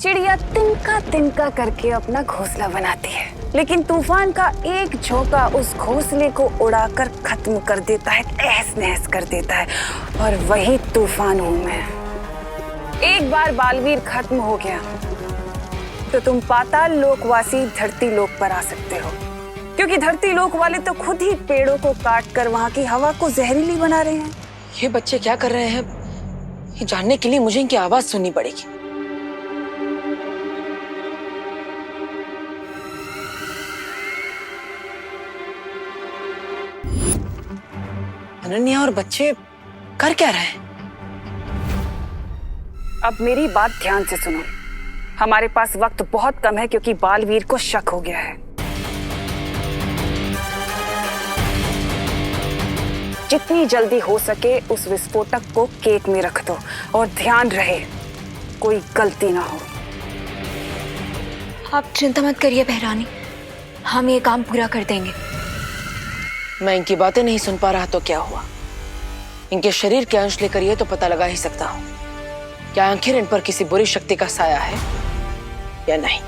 चिड़िया तिनका तिनका करके अपना घोंसला बनाती है, लेकिन तूफान का एक झोंका उस घोंसले को उड़ाकर खत्म कर देता है, तहस नहस कर देता है। और वही तूफान हूं मैं। एक बार बालवीर खत्म हो गया तो तुम पाताल लोकवासी धरती लोक पर आ सकते हो, क्योंकि धरती लोक वाले तो खुद ही पेड़ों को काट कर वहां की हवा को जहरीली बना रहे हैं। ये बच्चे क्या कर रहे हैं, ये जानने के लिए मुझे इनकी आवाज सुननी पड़ेगी। अनन्या और बच्चे कर क्या रहे हैं? अब मेरी बात ध्यान से सुनो। हमारे पास वक्त बहुत कम है, क्योंकि बालवीर को शक हो गया है। जितनी जल्दी हो सके उस विस्फोटक को केक में रख दो, और ध्यान रहे कोई गलती ना हो। आप चिंता मत करिए बहरानी, हम ये काम पूरा कर देंगे। मैं इनकी बातें नहीं सुन पा रहा तो क्या हुआ? इनके शरीर के अंश लेकर ये तो पता लगा ही सकता हूं, क्या आखिर इन पर किसी बुरी शक्ति का साया है या नहीं।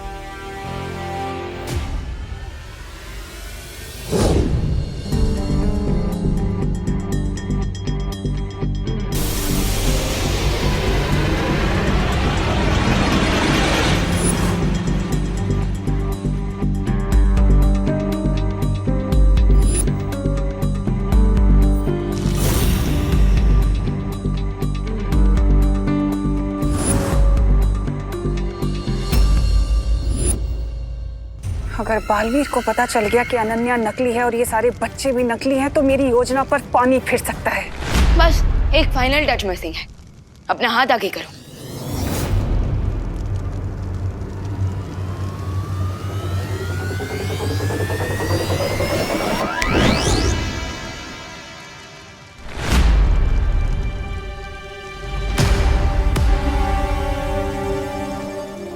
अगर बालवीर को पता चल गया कि अनन्या नकली है और ये सारे बच्चे भी नकली हैं, तो मेरी योजना पर पानी फिर सकता है। बस एक फाइनल टच मिसिंग है, अपना हाथ आगे करो।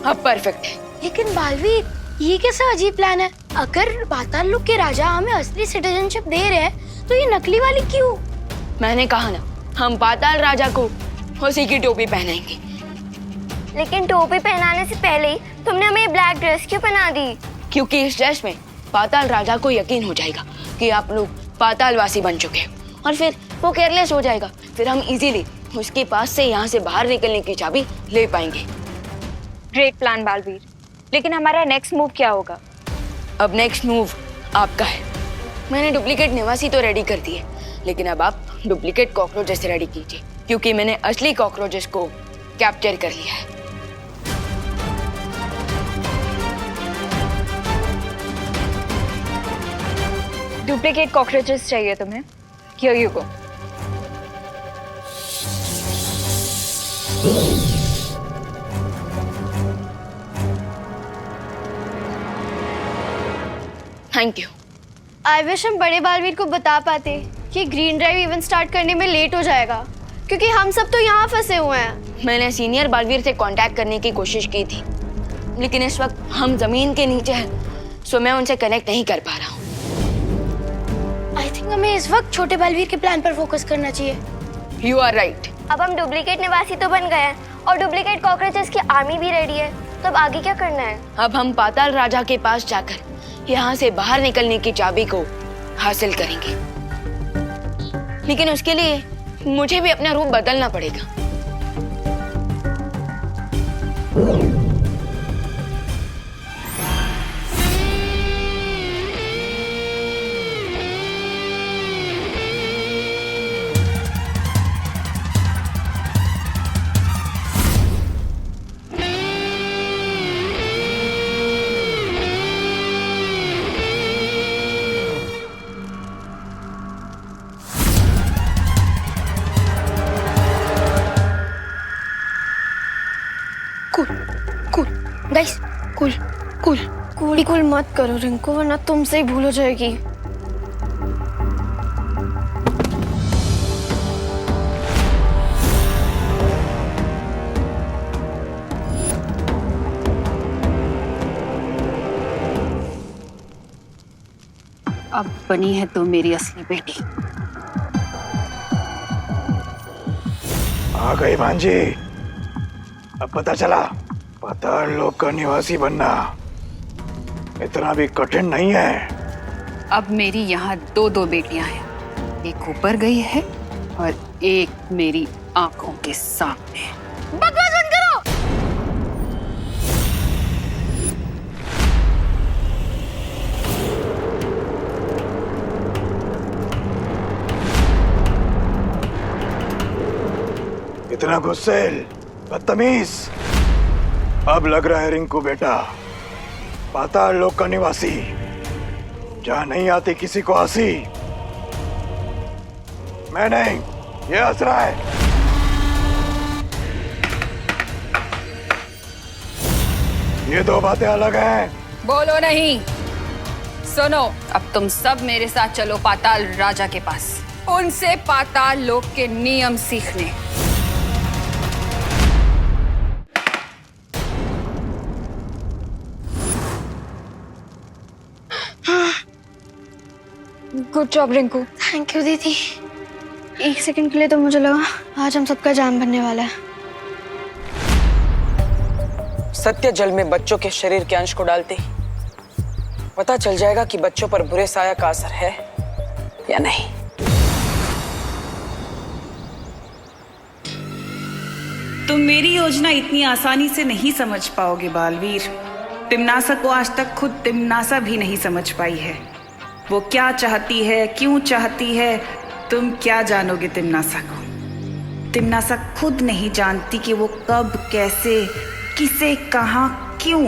अब परफेक्ट है। लेकिन बालवीर, ये कैसा अजीब प्लान है? अगर पाताल लोक के राजा हमें असली सिटीजनशिप दे रहे हैं, तो ये नकली वाली क्यों? मैंने कहा ना, हम पाताल राजा को उसी की टोपी पहनाएंगे। लेकिन टोपी पहनाने से पहले ही तुमने हमें ब्लैक ड्रेस क्यों पहना दी? क्योंकि इस ड्रेस में पाताल राजा को यकीन हो जाएगा कि आप लोग पातालवासी बन चुके हैं, और फिर वो केयरलेस हो जाएगा। फिर हम इजीली उसके पास से यहाँ से बाहर निकलने की चाबी ले पाएंगे। ग्रेट प्लान बालवीर, लेकिन हमारा नेक्स्ट मूव क्या होगा? अब नेक्स्ट मूव आपका है। मैंने डुप्लीकेट निवासी तो रेडी कर दिए, लेकिन अब आप डुप्लीकेट कॉकरोचेस रेडी कीजिए, क्योंकि मैंने असली कॉकरोचेस को कैप्चर कर लिया है। डुप्लीकेट कॉकरोचेस चाहिए तुम्हें? Here you go. Thank you. I wish हम बड़े बालवीर को बता पाते कि ग्रीन ड्राइव इवेंट स्टार्ट करने में लेट हो जाएगा, क्योंकि हम सब तो यहाँ फंसे हुए हैं। मैंने सीनियर बालवीर से कांटेक्ट करने की कोशिश की थी, लेकिन इस वक्त हम जमीन के नीचे हैं, सो मैं उनसे कनेक्ट नहीं कर पा रहा हूँ। आई थिंक हमें इस वक्त छोटे बालवीर के प्लान पर फोकस करना चाहिए। You are right. अब हम डुप्लीकेट निवासी तो बन गए हैं, और डुप्लीकेट कॉकरोचेस की आर्मी भी रेडी है, तो अब आगे क्या करना है? अब हम पाताल राजा के पास जाकर यहाँ से बाहर निकलने की चाबी को हासिल करेंगे, लेकिन उसके लिए मुझे भी अपना रूप बदलना पड़ेगा। Guys, cool cool cool cool मत करो रिंकू, वरना तुमसे ही भूल हो जाएगी। अब बनी है तो मेरी असली बेटी। आ गई भांजी। अब पता चला पाताल लोक का निवासी बनना इतना भी कठिन नहीं है। अब मेरी यहाँ दो बेटियां हैं, एक ऊपर गई है और एक मेरी आंखों के सामने। बकवास बंद करो। इतना गुस्सेल, बदतमीज। अब लग रहा है रिंकू बेटा पाताल लोक का निवासी, जहां नहीं आती किसी को हंसी। मैं नहीं, ये हंस रहा है। ये दो बातें अलग हैं। बोलो नहीं, सुनो। अब तुम सब मेरे साथ चलो पाताल राजा के पास, उनसे पाताल लोक के नियम सीखने। Good job Rinku. Thank you दीदी। एक सेकंड के लिए तो मुझे लगा आज हम सबका जान बनने वाला है। सत्य जल में बच्चों के शरीर के अंश को डालते ही पता चल जाएगा कि बच्चों पर बुरे साया का असर है या नहीं। तुम मेरी योजना इतनी आसानी से नहीं समझ पाओगे बालवीर। तिम्नासा को आज तक खुद तिम्नासा भी नहीं समझ पाई है। वो क्या चाहती है, क्यों चाहती है, तुम क्या जानोगे तिम्नासा को। तिम्नासा खुद नहीं जानती कि वो कब, कैसे, किसे, कहां, क्यों,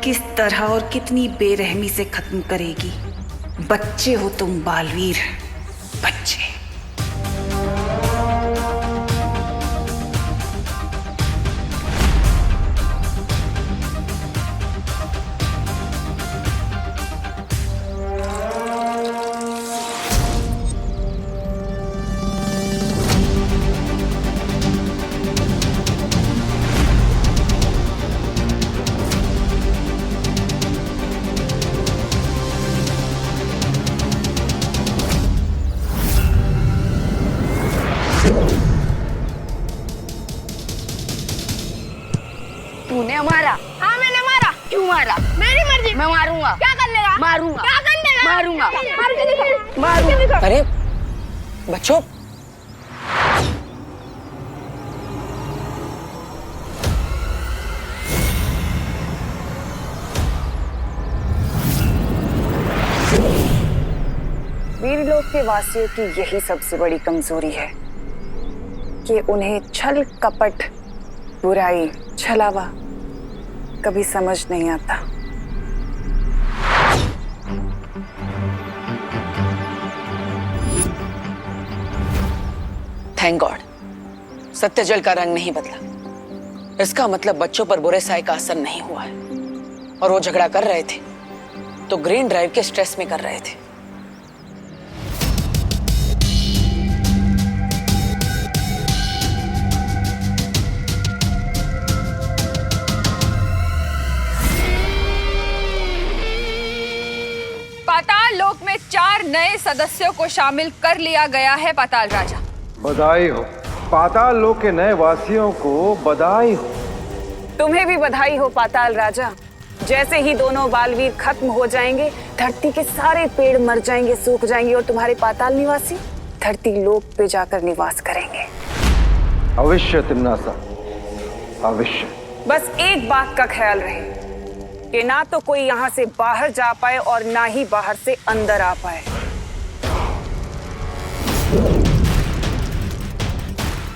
किस तरह और कितनी बेरहमी से खत्म करेगी। बच्चे हो तुम बालवीर, बच्चे। तूने मारा? हाँ मैंने मारा। क्यों मारा? मेरी मर्जी। मैं मारूंगा। क्या कर लेगा? मारूंगा। क्या कर लेगा? मारूंगा। मार के दिखा। मारूंगा। अरे बच्चों, वीरलोक के वासियों की यही सबसे बड़ी कमजोरी है कि उन्हें छल, कपट, बुराई, छलावा कभी समझ नहीं आता। थैंक गॉड सत्यजल का रंग नहीं बदला। इसका मतलब बच्चों पर बुरे साए का असर नहीं हुआ है। और वो झगड़ा कर रहे थे तो ग्रीन ड्राइव के स्ट्रेस में कर रहे थे। पाताल लोक में 4 नए सदस्यों को शामिल कर लिया गया है पाताल राजा। बधाई हो पाताल लोक के नए वासियों को, बधाई हो। तुम्हें भी बधाई हो पाताल राजा। जैसे ही दोनों बालवीर खत्म हो जाएंगे, धरती के सारे पेड़ मर जाएंगे, सूख जाएंगे और तुम्हारे पाताल निवासी धरती लोक पे जाकर निवास करेंगे। अवश्य तिम्नासा, अवश्य। बस एक बात का ख्याल रहे कि ना तो कोई यहाँ से बाहर जा पाए और ना ही बाहर से अंदर आ पाए।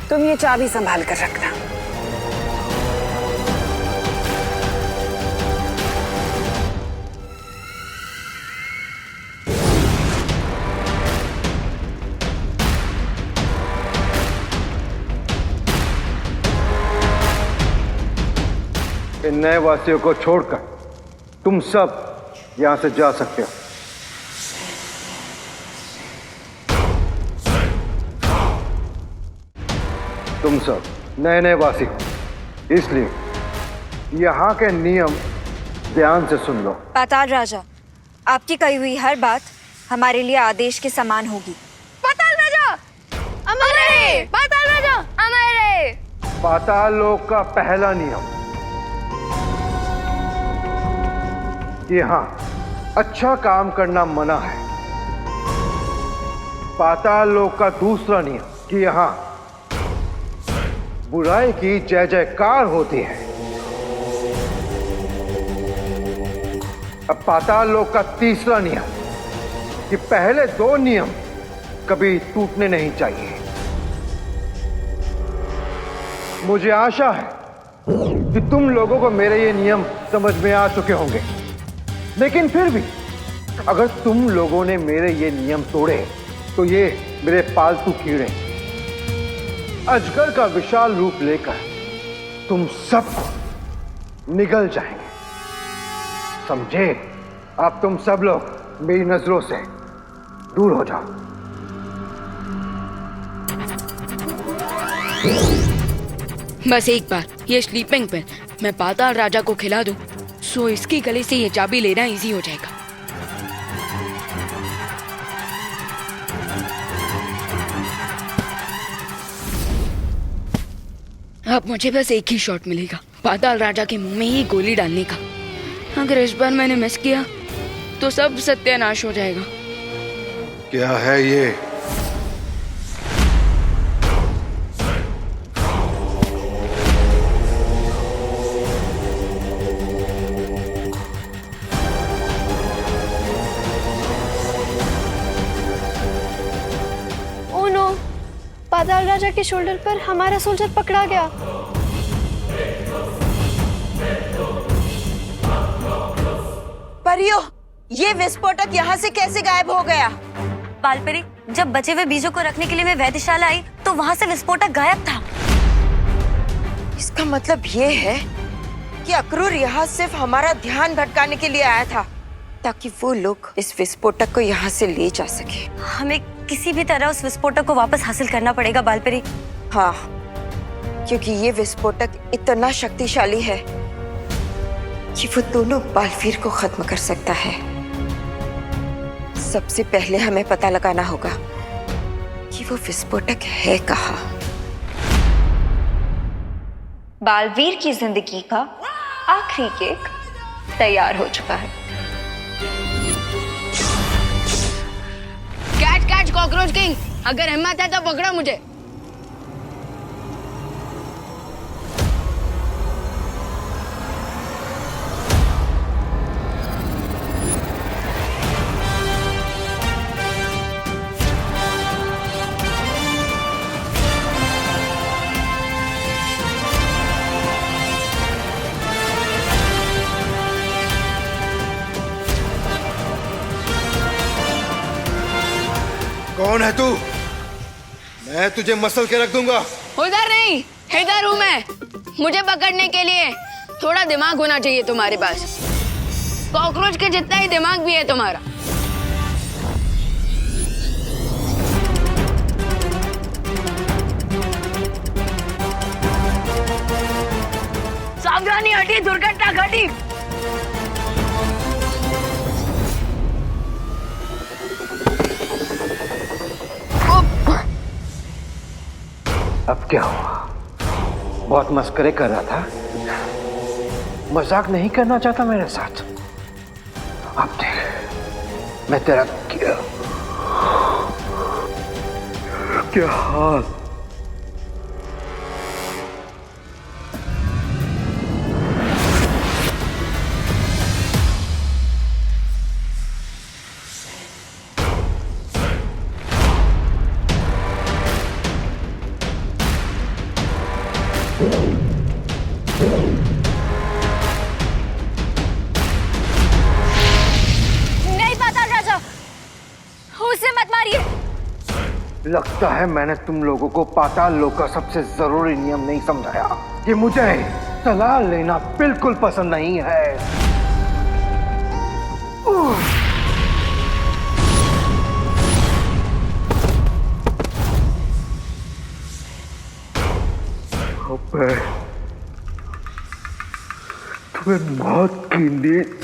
तुम ये चाबी संभाल कर रखना। इन नए वासियों को छोड़कर तुम सब यहां से जा सकते हो। तुम सब नए नए वासी हो, इसलिए यहाँ के नियम ध्यान से सुन लो। पाताल राजा, आपकी कही हुई हर बात हमारे लिए आदेश के समान होगी। पाताल राजा अमर रहे। पाताल राजा अमर रहे। पाताल लोक का पहला नियम, कि यहाँ अच्छा काम करना मना है। पाताल लोक का दूसरा नियम कि यहाँ बुराई की जय जयकार होती है। अब पाताल लोक का तीसरा नियम कि पहले दो नियम कभी टूटने नहीं चाहिए। मुझे आशा है कि तुम लोगों को मेरे ये नियम समझ में आ चुके होंगे, लेकिन फिर भी अगर तुम लोगों ने मेरे ये नियम तोड़े तो ये मेरे पालतू कीड़े अजगर का विशाल रूप लेकर तुम सबको निगल जाएंगे। समझे? अब तुम सब लोग मेरी नजरों से दूर हो जाओ। बस एक बार ये स्लीपिंग पिल मैं पाताल राजा को खिला दूं, सो इसकी गले से ये चाबी लेना इजी हो जाएगा। अब मुझे बस एक ही शॉट मिलेगा, पाताल राजा के मुंह में ही गोली डालने का। अगर इस बार मैंने मिस किया तो सब सत्यानाश हो जाएगा। क्या है ये? ओह नो, पाताल राजा के शोल्डर पर हमारा सोल्जर पकड़ा गया। परियो, ये विस्फोटक यहाँ से कैसे गायब हो गया? बालपरी, जब बचे हुए बीजों को रखने के लिए मैं वैद्यशाला आई तो वहाँ से विस्फोटक गायब था। इसका मतलब ये है कि अक्रूर यहाँ सिर्फ हमारा ध्यान भटकाने के लिए आया था, ताकि वो लोग इस विस्फोटक को यहाँ से ले जा सके। हमें किसी भी तरह उस विस्फोटक को वापस हासिल करना पड़ेगा बालपरी। हाँ, क्योंकि ये विस्फोटक इतना शक्तिशाली है कि वो दोनों बालवीर को खत्म कर सकता है। सबसे पहले हमें पता लगाना होगा कि वो विस्फोटक है कहाँ। बालवीर की जिंदगी का आखिरी केक तैयार हो चुका है। कैच कैच कॉकरोच किंग, अगर हिम्मत है तो पकड़ो मुझे। कौन है तू? मैं तुझे मसल के रख दूंगा। उधर नहीं, इधर हूँ मैं। मुझे पकड़ने के लिए थोड़ा दिमाग होना चाहिए तुम्हारे पास। कॉकरोच के जितना ही दिमाग भी है तुम्हारा। सावधानी, हटी, दुर्घटना घटी। अब क्या हुआ? बहुत मस्करे कर रहा था, मजाक नहीं करना चाहता मेरे साथ। अब देख मैं तेरा क्या हाल। नहीं पाताल राजा, उसे मत मारिए। लगता है मैंने तुम लोगों को पाताल लोक का सबसे जरूरी नियम नहीं समझाया कि मुझे सलाह लेना बिल्कुल पसंद नहीं है। अबे, तुम्हें मौत की नींद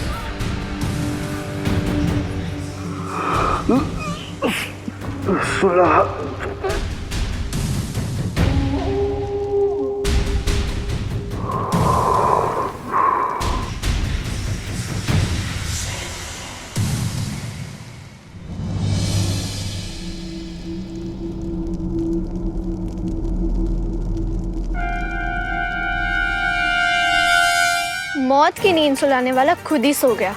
सुला। मौत की नींद सुलाने वाला खुद ही सो गया।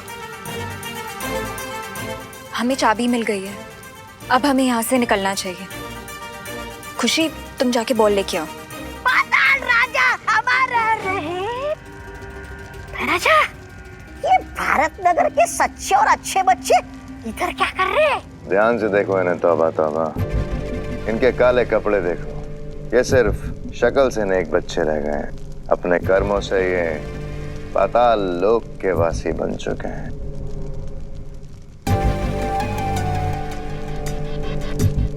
हमें चाबी मिल गई है, अब हमें यहाँ से निकलना चाहिए। खुशी, तुम जाके बॉल लेके आओ। पाताल राजा हमारा रहे। राजा, ये भारत नगर के सच्चे और अच्छे बच्चे इधर क्या कर रहे हैं? ध्यान से देखो इन्हें, तौबा तौबा। इनके काले कपड़े देखो, ये सिर्फ शक्ल से नेक बच्चे रह गए हैं। अपने कर्मों से ये पाताल लोक के वासी बन चुके हैं।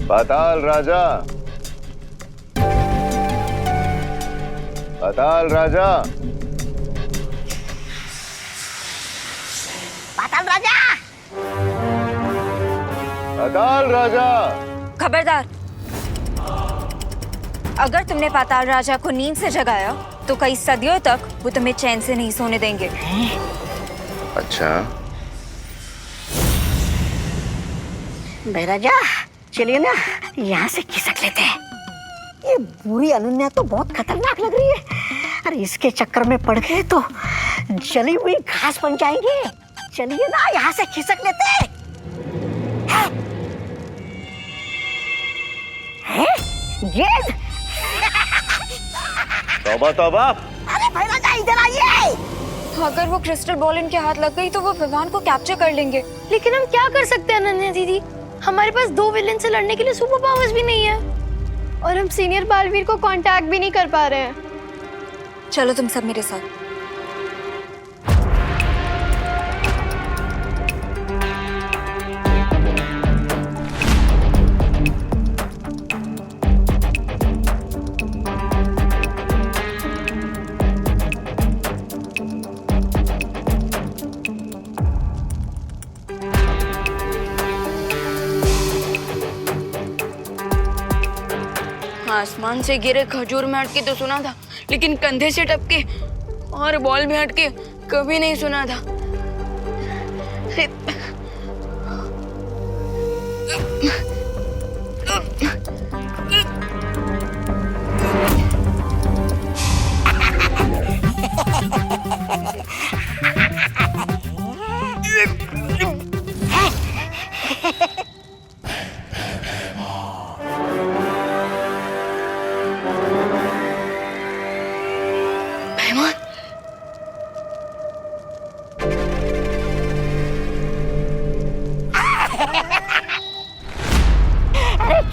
पाताल राजा, पाताल राजा, पाताल राजा, पाताल राजा। खबरदार, अगर तुमने पाताल राजा को नींद से जगाया तो कई सदियों तक वो तुम्हें चैन से नहीं सोने देंगे। अच्छा, राजा चलिए ना यहाँ से खिसक लेते हैं। ये बुरी अनन्या तो बहुत खतरनाक लग रही है। अरे इसके चक्कर में पड़ गए तो जली हुई घास बन जाएंगे। चलिए ना यहाँ से खिसक लेते हैं। गेंद। तौबा तौबा। अरे भाई राजा इधर आइए। अगर वो क्रिस्टल बॉल इनके हाथ लग गई तो वो विवान को कैप्चर कर लेंगे। लेकिन हम क्या कर सकते हैं अनन्या दीदी? हमारे पास 2 विलेन से लड़ने के लिए सुपर पावर्स भी नहीं है और हम सीनियर बालवीर को कांटेक्ट भी नहीं कर पा रहे हैं। चलो तुम सब मेरे साथ। आसमान से गिरे खजूर में हटके तो सुना था, लेकिन कंधे से टपके और बॉल में हटके कभी नहीं सुना था।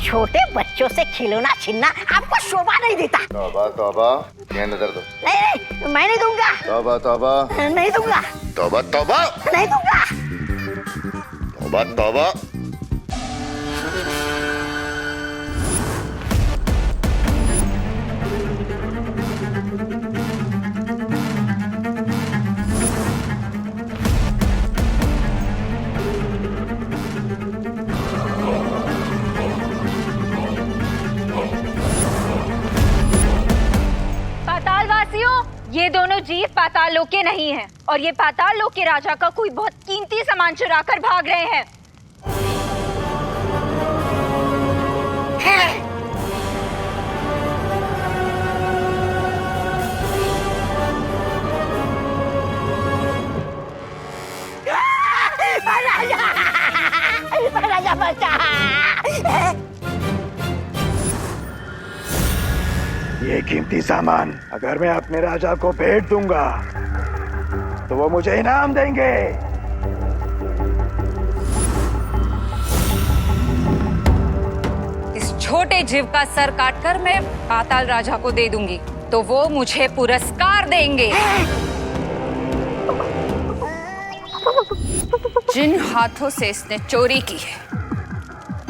छोटे बच्चों से खिलौना छीनना आपको शोभा नहीं देता। तौबा तौबा। ये नजर दो। नहीं, मैं नहीं दूंगा। तौबा तौबा। नहीं दूंगा। तौबा तौबा। नहीं दूंगा। तौबा तौबा। ये दोनों जीव पाताल लोक के नहीं हैं और ये पाताल लोक के राजा का कोई बहुत कीमती सामान चुरा कर भाग रहे हैं। राजा बचा। ये कीमती सामान अगर मैं अपने राजा को भेंट दूंगा तो वो मुझे इनाम देंगे। इस छोटे जीव का सर काटकर मैं पाताल राजा को दे दूंगी तो वो मुझे पुरस्कार देंगे। जिन हाथों से इसने चोरी की है,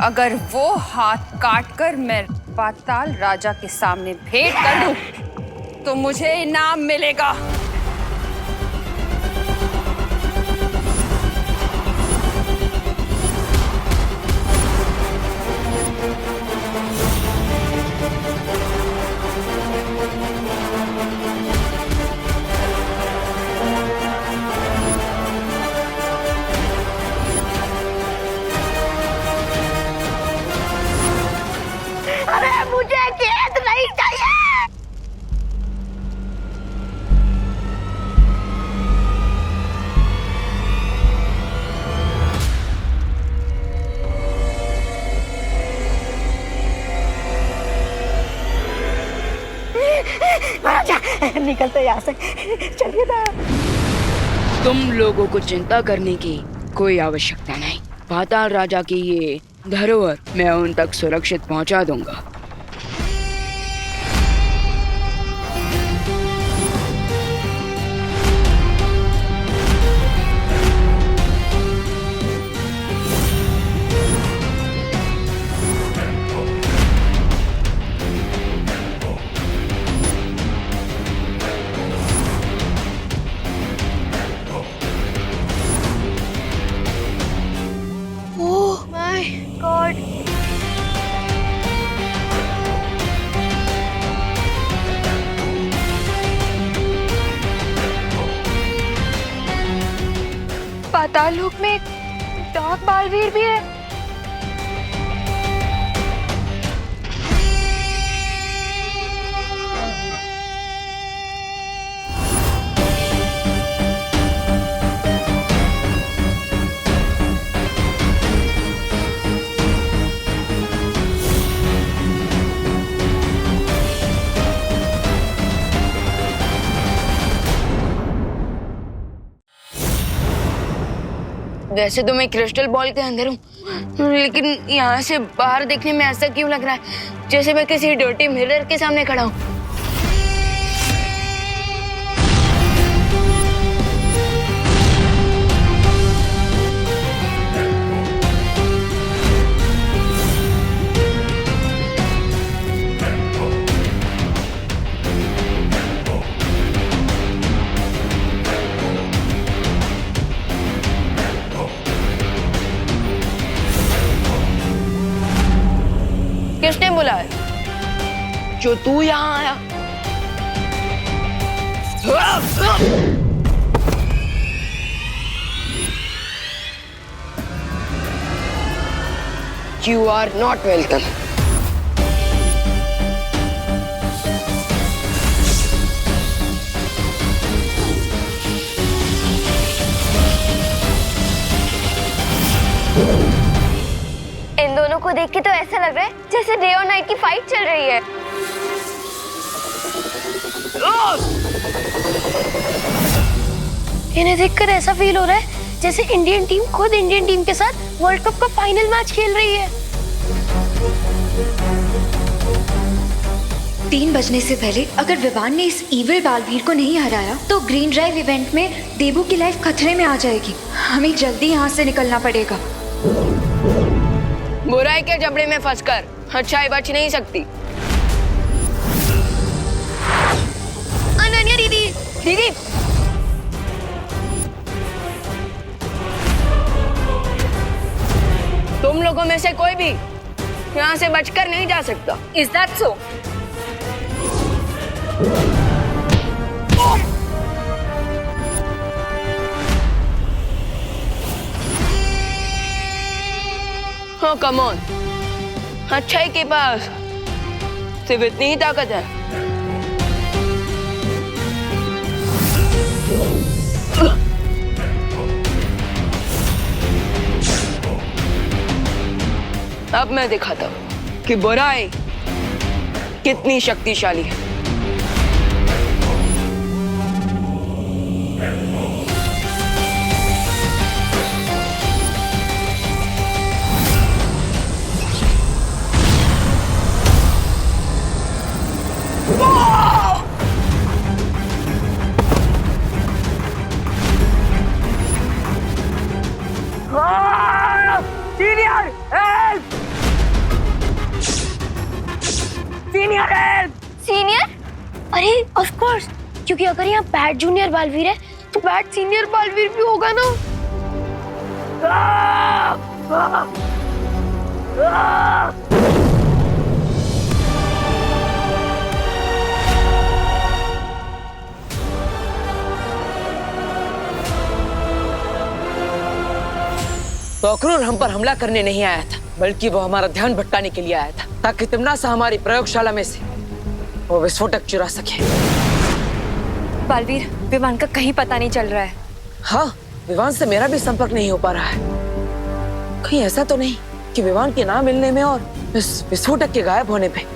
अगर वो हाथ काटकर मैं पाताल राजा के सामने भेंट कर दूं तो मुझे इनाम मिलेगा। अरे मुझे गेंद नहीं चाहिए। निकलते यहाँ से, चलिए ना। तुम लोगों को चिंता करने की कोई आवश्यकता नहीं। पाताल राजा की ये धरोहर मैं उन तक सुरक्षित पहुंचा दूंगा। Oh my God! पाताल लोक में एक डार्क बालवीर भी है। वैसे तो मैं क्रिस्टल बॉल के अंदर हूँ, लेकिन यहाँ से बाहर देखने में ऐसा क्यों लग रहा है जैसे मैं किसी डर्टी मिरर के सामने खड़ा हूँ। किसने बुलाया? जो तू यहाँ आया? You are not welcome. इन दोनों को देख के तो ऐसा लग रहा है जैसे डे और नाइट की फाइट चल रही है। इन्हें देखकर ऐसा फील हो रहा है जैसे इंडियन टीम खुद इंडियन टीम के साथ वर्ल्ड कप का फाइनल मैच खेल रही है। 3 बजने से पहले अगर विवान ने इस इविल बालवीर को नहीं हराया तो ग्रीन ड्राइव इवेंट में देबू की लाइफ खतरे में आ जाएगी। हमें जल्दी यहाँ से निकलना पड़ेगा। बुराई के जबड़े में फंसकर अच्छाई बच नहीं सकती। अनन्या दीदी, दीदी, तुम लोगों में से कोई भी यहाँ से बचकर नहीं जा सकता। Is that so? हाँ, कम ऑन। अच्छाई के पास सिर्फ इतनी ही ताकत है। अब मैं दिखाता हूँ कि बुराई कितनी शक्तिशाली है। Senior help! Senior help! Senior? अरे ऑफ कोर्स, क्योंकि अगर यहाँ बैड जूनियर बालवीर है तो बैड सीनियर बालवीर भी होगा ना। तो अक्रूर हम पर हमला करने नहीं आया था, बल्कि वो हमारा ध्यान भटकाने के लिए आया था, ताकि तिम्नासा हमारी प्रयोगशाला में से वो विस्फोटक चुरा सके। बालवीर, विवान का कहीं पता नहीं चल रहा है। हाँ, विवान से मेरा भी संपर्क नहीं हो पा रहा है। कहीं ऐसा तो नहीं कि विवान के ना मिलने में और इस विस्फोटक के गायब होने पे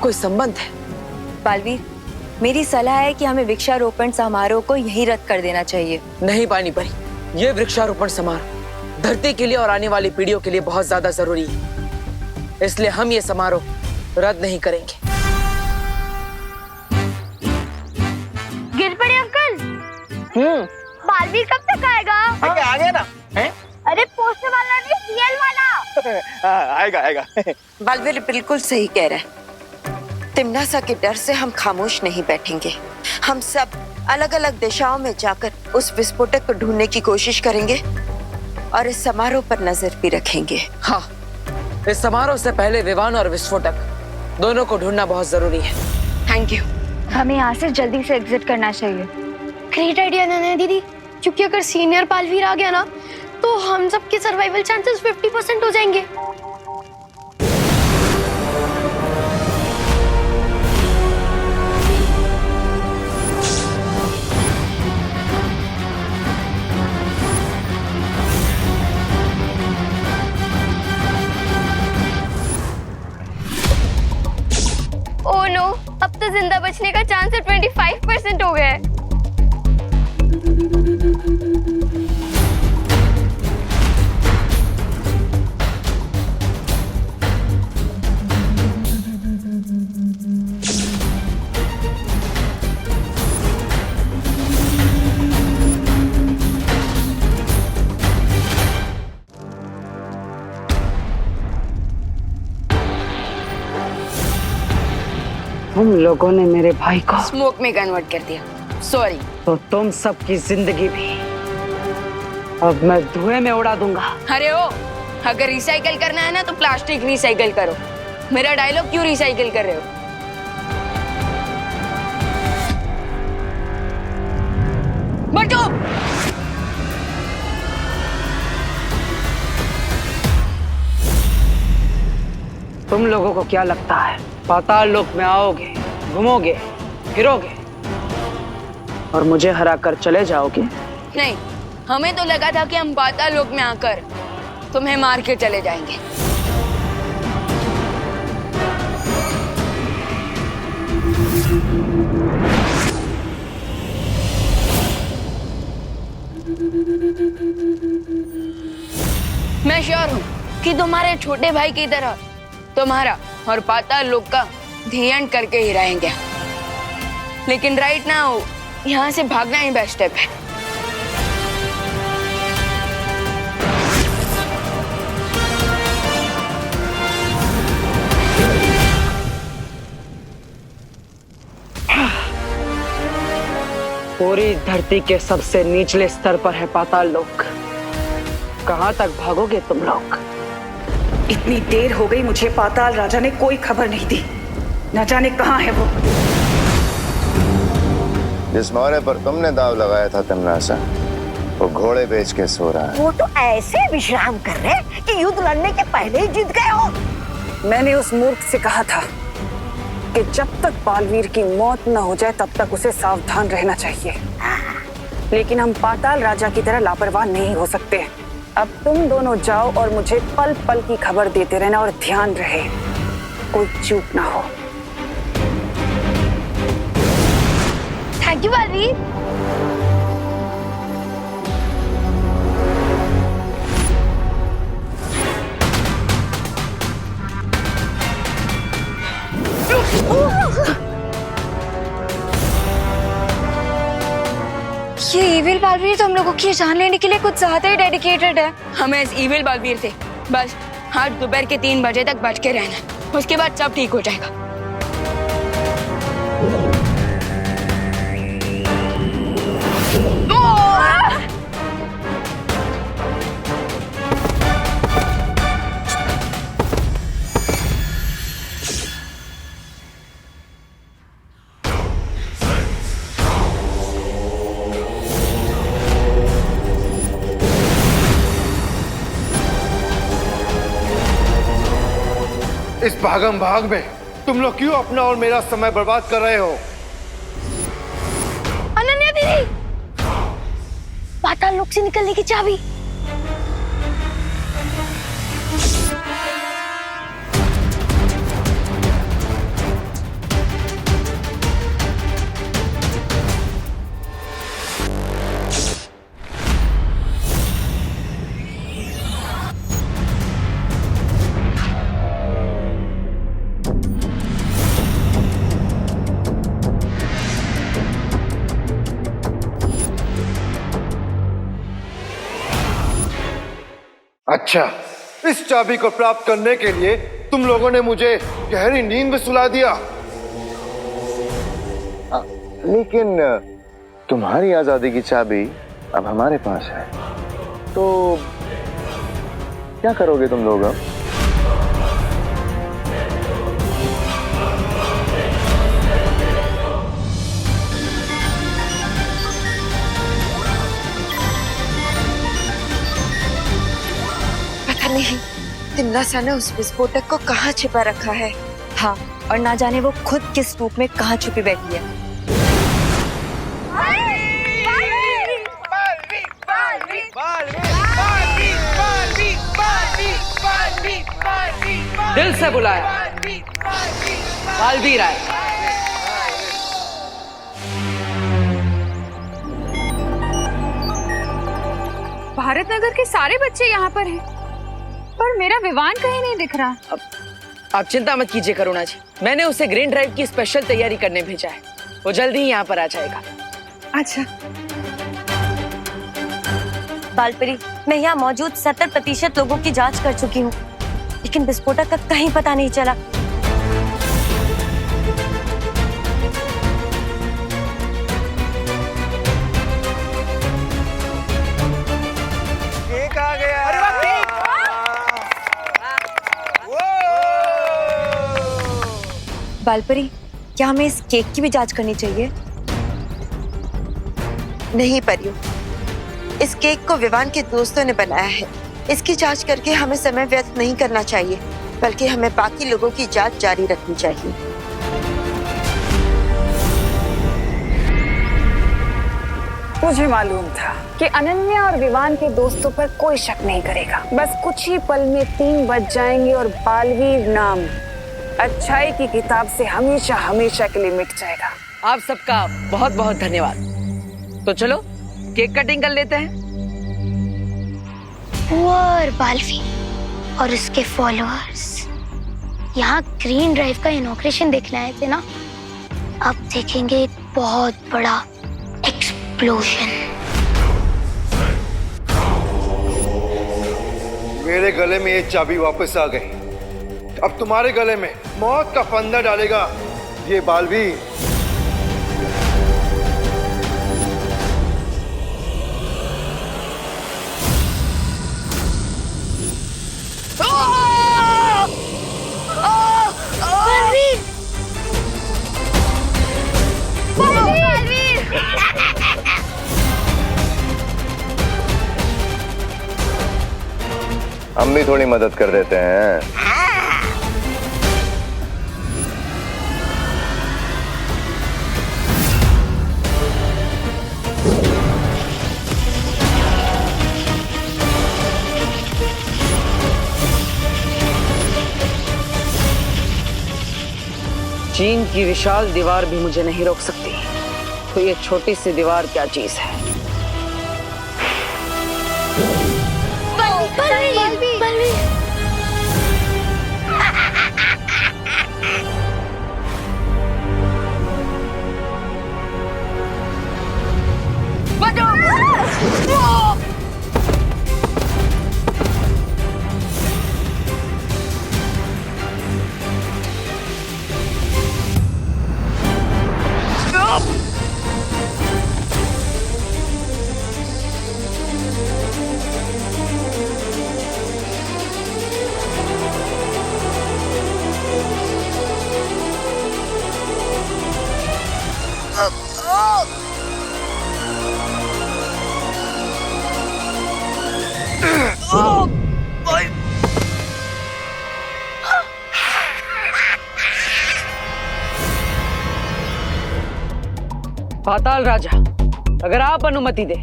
कोई संबंध है? बालवीर, मेरी सलाह है कि हमें वृक्षारोपण समारोह को यहीं रद्द कर देना चाहिए। नहीं पानी परी, ये वृक्षारोपण समारोह धरती के लिए और आने वाली पीढ़ियों के लिए बहुत ज्यादा जरूरी है, इसलिए हम ये समारोह रद्द नहीं करेंगे। गिर पड़े अंकल। बालवीर कब तक आएगा? आ गया ना है? अरे पोस्टर वाला नहीं, सीएल वाला। आएगा आएगा। बालवीर बिल्कुल सही कह रहा है। तिम्नासा के डर से हम खामोश नहीं बैठेंगे। हम सब अलग अलग दिशाओं में जाकर उस विस्फोटक को ढूंढने की कोशिश करेंगे और इस समारोह पर नजर भी रखेंगे। हाँ, इस समारोह से पहले विवान और विस्फोटक दोनों को ढूंढना बहुत जरूरी है। Thank you. हमें यहाँ से जल्दी से एग्जिट करना चाहिए। ग्रेट आइडिया अनन्या दीदी, क्योंकि अगर सीनियर बालवीर आ गया ना तो हम सबके सर्वाइवल चांसेस 50% हो जाएंगे। ओह नो, अब तो जिंदा बचने का चांस 25% हो गया है। तुम लोगों ने मेरे भाई को स्मोक में कन्वर्ट कर दिया। सॉरी। तो तुम सबकी जिंदगी भी अब मैं धुएं में उड़ा दूंगा। अरे ओ, अगर रिसाइकल करना है ना तो प्लास्टिक रिसाइकल करो। मेरा डायलॉग क्यों रिसाइकल कर रहे हो? बटो! तुम लोगों को क्या लगता है पाताल लोक में आओगे, घूमोगे, फिरोगे और मुझे हरा कर चले जाओगे? नहीं, हमें तो लगा था कि हम पाताल लोक में आकर तुम्हें मार के चले जाएंगे। मैं श्योर हूँ कि तुम्हारे छोटे भाई की तरह तुम्हारा और पाताल लोक का ध्यान करके ही रहेंगे। लेकिन राइट नाउ यहाँ से भागना ही बेस्ट स्टेप है। पूरी धरती के सबसे निचले स्तर पर है पाताल लोक। कहाँ तक भागोगे तुम लोग? इतनी देर हो गई, मुझे पाताल राजा ने कोई खबर नहीं दी। न जाने कहाँ है वो। जिस मोहरे पर तुमने दाव लगाया था तिम्नासा, वो घोड़े बेच के सो रहा है। वो तो ऐसे विश्राम कर रहे कि युद्ध लड़ने के पहले ही जीत गए हो। मैंने उस मूर्ख से कहा था कि जब तक बालवीर की मौत न हो जाए तब तक उसे सावधान रहना चाहिए। लेकिन हम पाताल राजा की तरह लापरवाह नहीं हो सकते। अब तुम दोनों जाओ और मुझे पल पल की खबर देते रहना और ध्यान रहे कोई चूक ना हो। Thank you Baalveer. ये इविल बालवीर तो हम लोगों की जान लेने के लिए कुछ ज्यादा ही डेडिकेटेड है। हमें इस इविल बालवीर से बस आज दोपहर के 3 बजे तक बच के रहना, उसके बाद सब ठीक हो जाएगा। इस भागम भाग में तुम लोग क्यों अपना और मेरा समय बर्बाद कर रहे हो? अनन्या दीदी, पाताल लोक से निकलने की चाबी। अच्छा, इस चाबी को प्राप्त करने के लिए तुम लोगों ने मुझे गहरी नींद में सुला दिया। लेकिन तुम्हारी आजादी की चाबी अब हमारे पास है, तो क्या करोगे तुम लोग अब? पता नहीं तिमनासा ने उस विस्फोटक को कहाँ छिपा रखा है। हाँ, और ना जाने वो खुद किस रूप में कहाँ छुपी बैठी है। दिल से बुलाया, बालवीर आए। भारत नगर के सारे बच्चे यहाँ पर हैं, पर मेरा विवान कहीं नहीं दिख रहा। अब आप चिंता मत कीजिए करुणा जी, मैंने उसे ग्रीन ड्राइव की स्पेशल तैयारी करने भेजा है, वो जल्दी ही यहाँ पर आ जाएगा। अच्छा बालपरी, मैं यहाँ मौजूद 70% लोगों की जांच कर चुकी हूँ, लेकिन विस्फोटक का कहीं पता नहीं चला। केक आ गया। बालपरी, क्या हमें इस केक की भी जांच करनी चाहिए? नहीं परियो, इस केक को विवान के दोस्तों ने बनाया है। इसकी जांच करके हमें समय व्यर्थ नहीं करना चाहिए, बल्कि हमें बाकी लोगों की जांच जारी रखनी चाहिए। मुझे मालूम था कि अनन्या और विवान के दोस्तों पर कोई शक नहीं करेगा। बस कुछ ही पल में 3 बज जाएंगे और बालवीर नाम अच्छाई की किताब से हमेशा हमेशा के लिए मिट जाएगा। आप सबका बहुत बहुत धन्यवाद। तो चलो केक कटिंग कर लेते हैं। और बालवीर और उसके फॉलोअर्स यहाँ ग्रीन ड्राइव का इनॉग्रेशन देखने आए थे ना, अब देखेंगे एक बहुत बड़ा एक्सप्लोजन। मेरे गले में ये चाबी वापस आ गई, अब तुम्हारे गले में मौत का फंदा डालेगा ये बालवीर। हम भी थोड़ी मदद कर देते हैं। चीन की विशाल दीवार भी मुझे नहीं रोक सकती, तो ये छोटी सी दीवार क्या चीज है। पाताल राजा, अगर आप अनुमति दे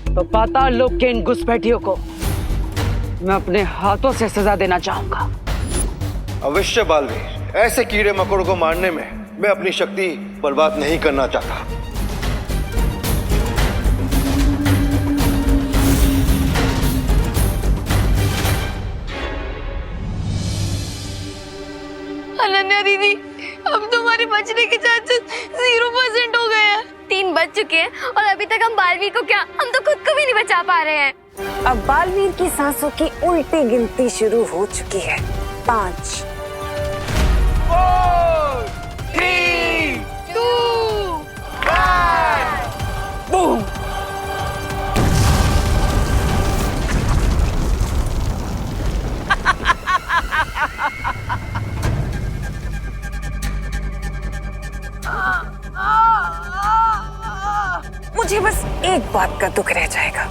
तो पाताल लोक के इन घुसपैठियों को मैं अपने हाथों से सजा देना चाहूंगा। अवश्य बालवीर, ऐसे कीड़े मकोड़ों को मारने में मैं अपनी शक्ति बर्बाद नहीं करना चाहता। अनन्या दीदी, अब तुम्हारे बचने के चांसेस 0% हो गए हैं। 3 बज चुके हैं और अभी तक हम बालवीर को क्या, हम तो खुद को भी नहीं बचा पा रहे हैं। अब बालवीर की सांसों की उल्टी गिनती शुरू हो चुकी है। 5 4 3 2 1 बूम। मुझे बस एक बात का दुख रह जाएगा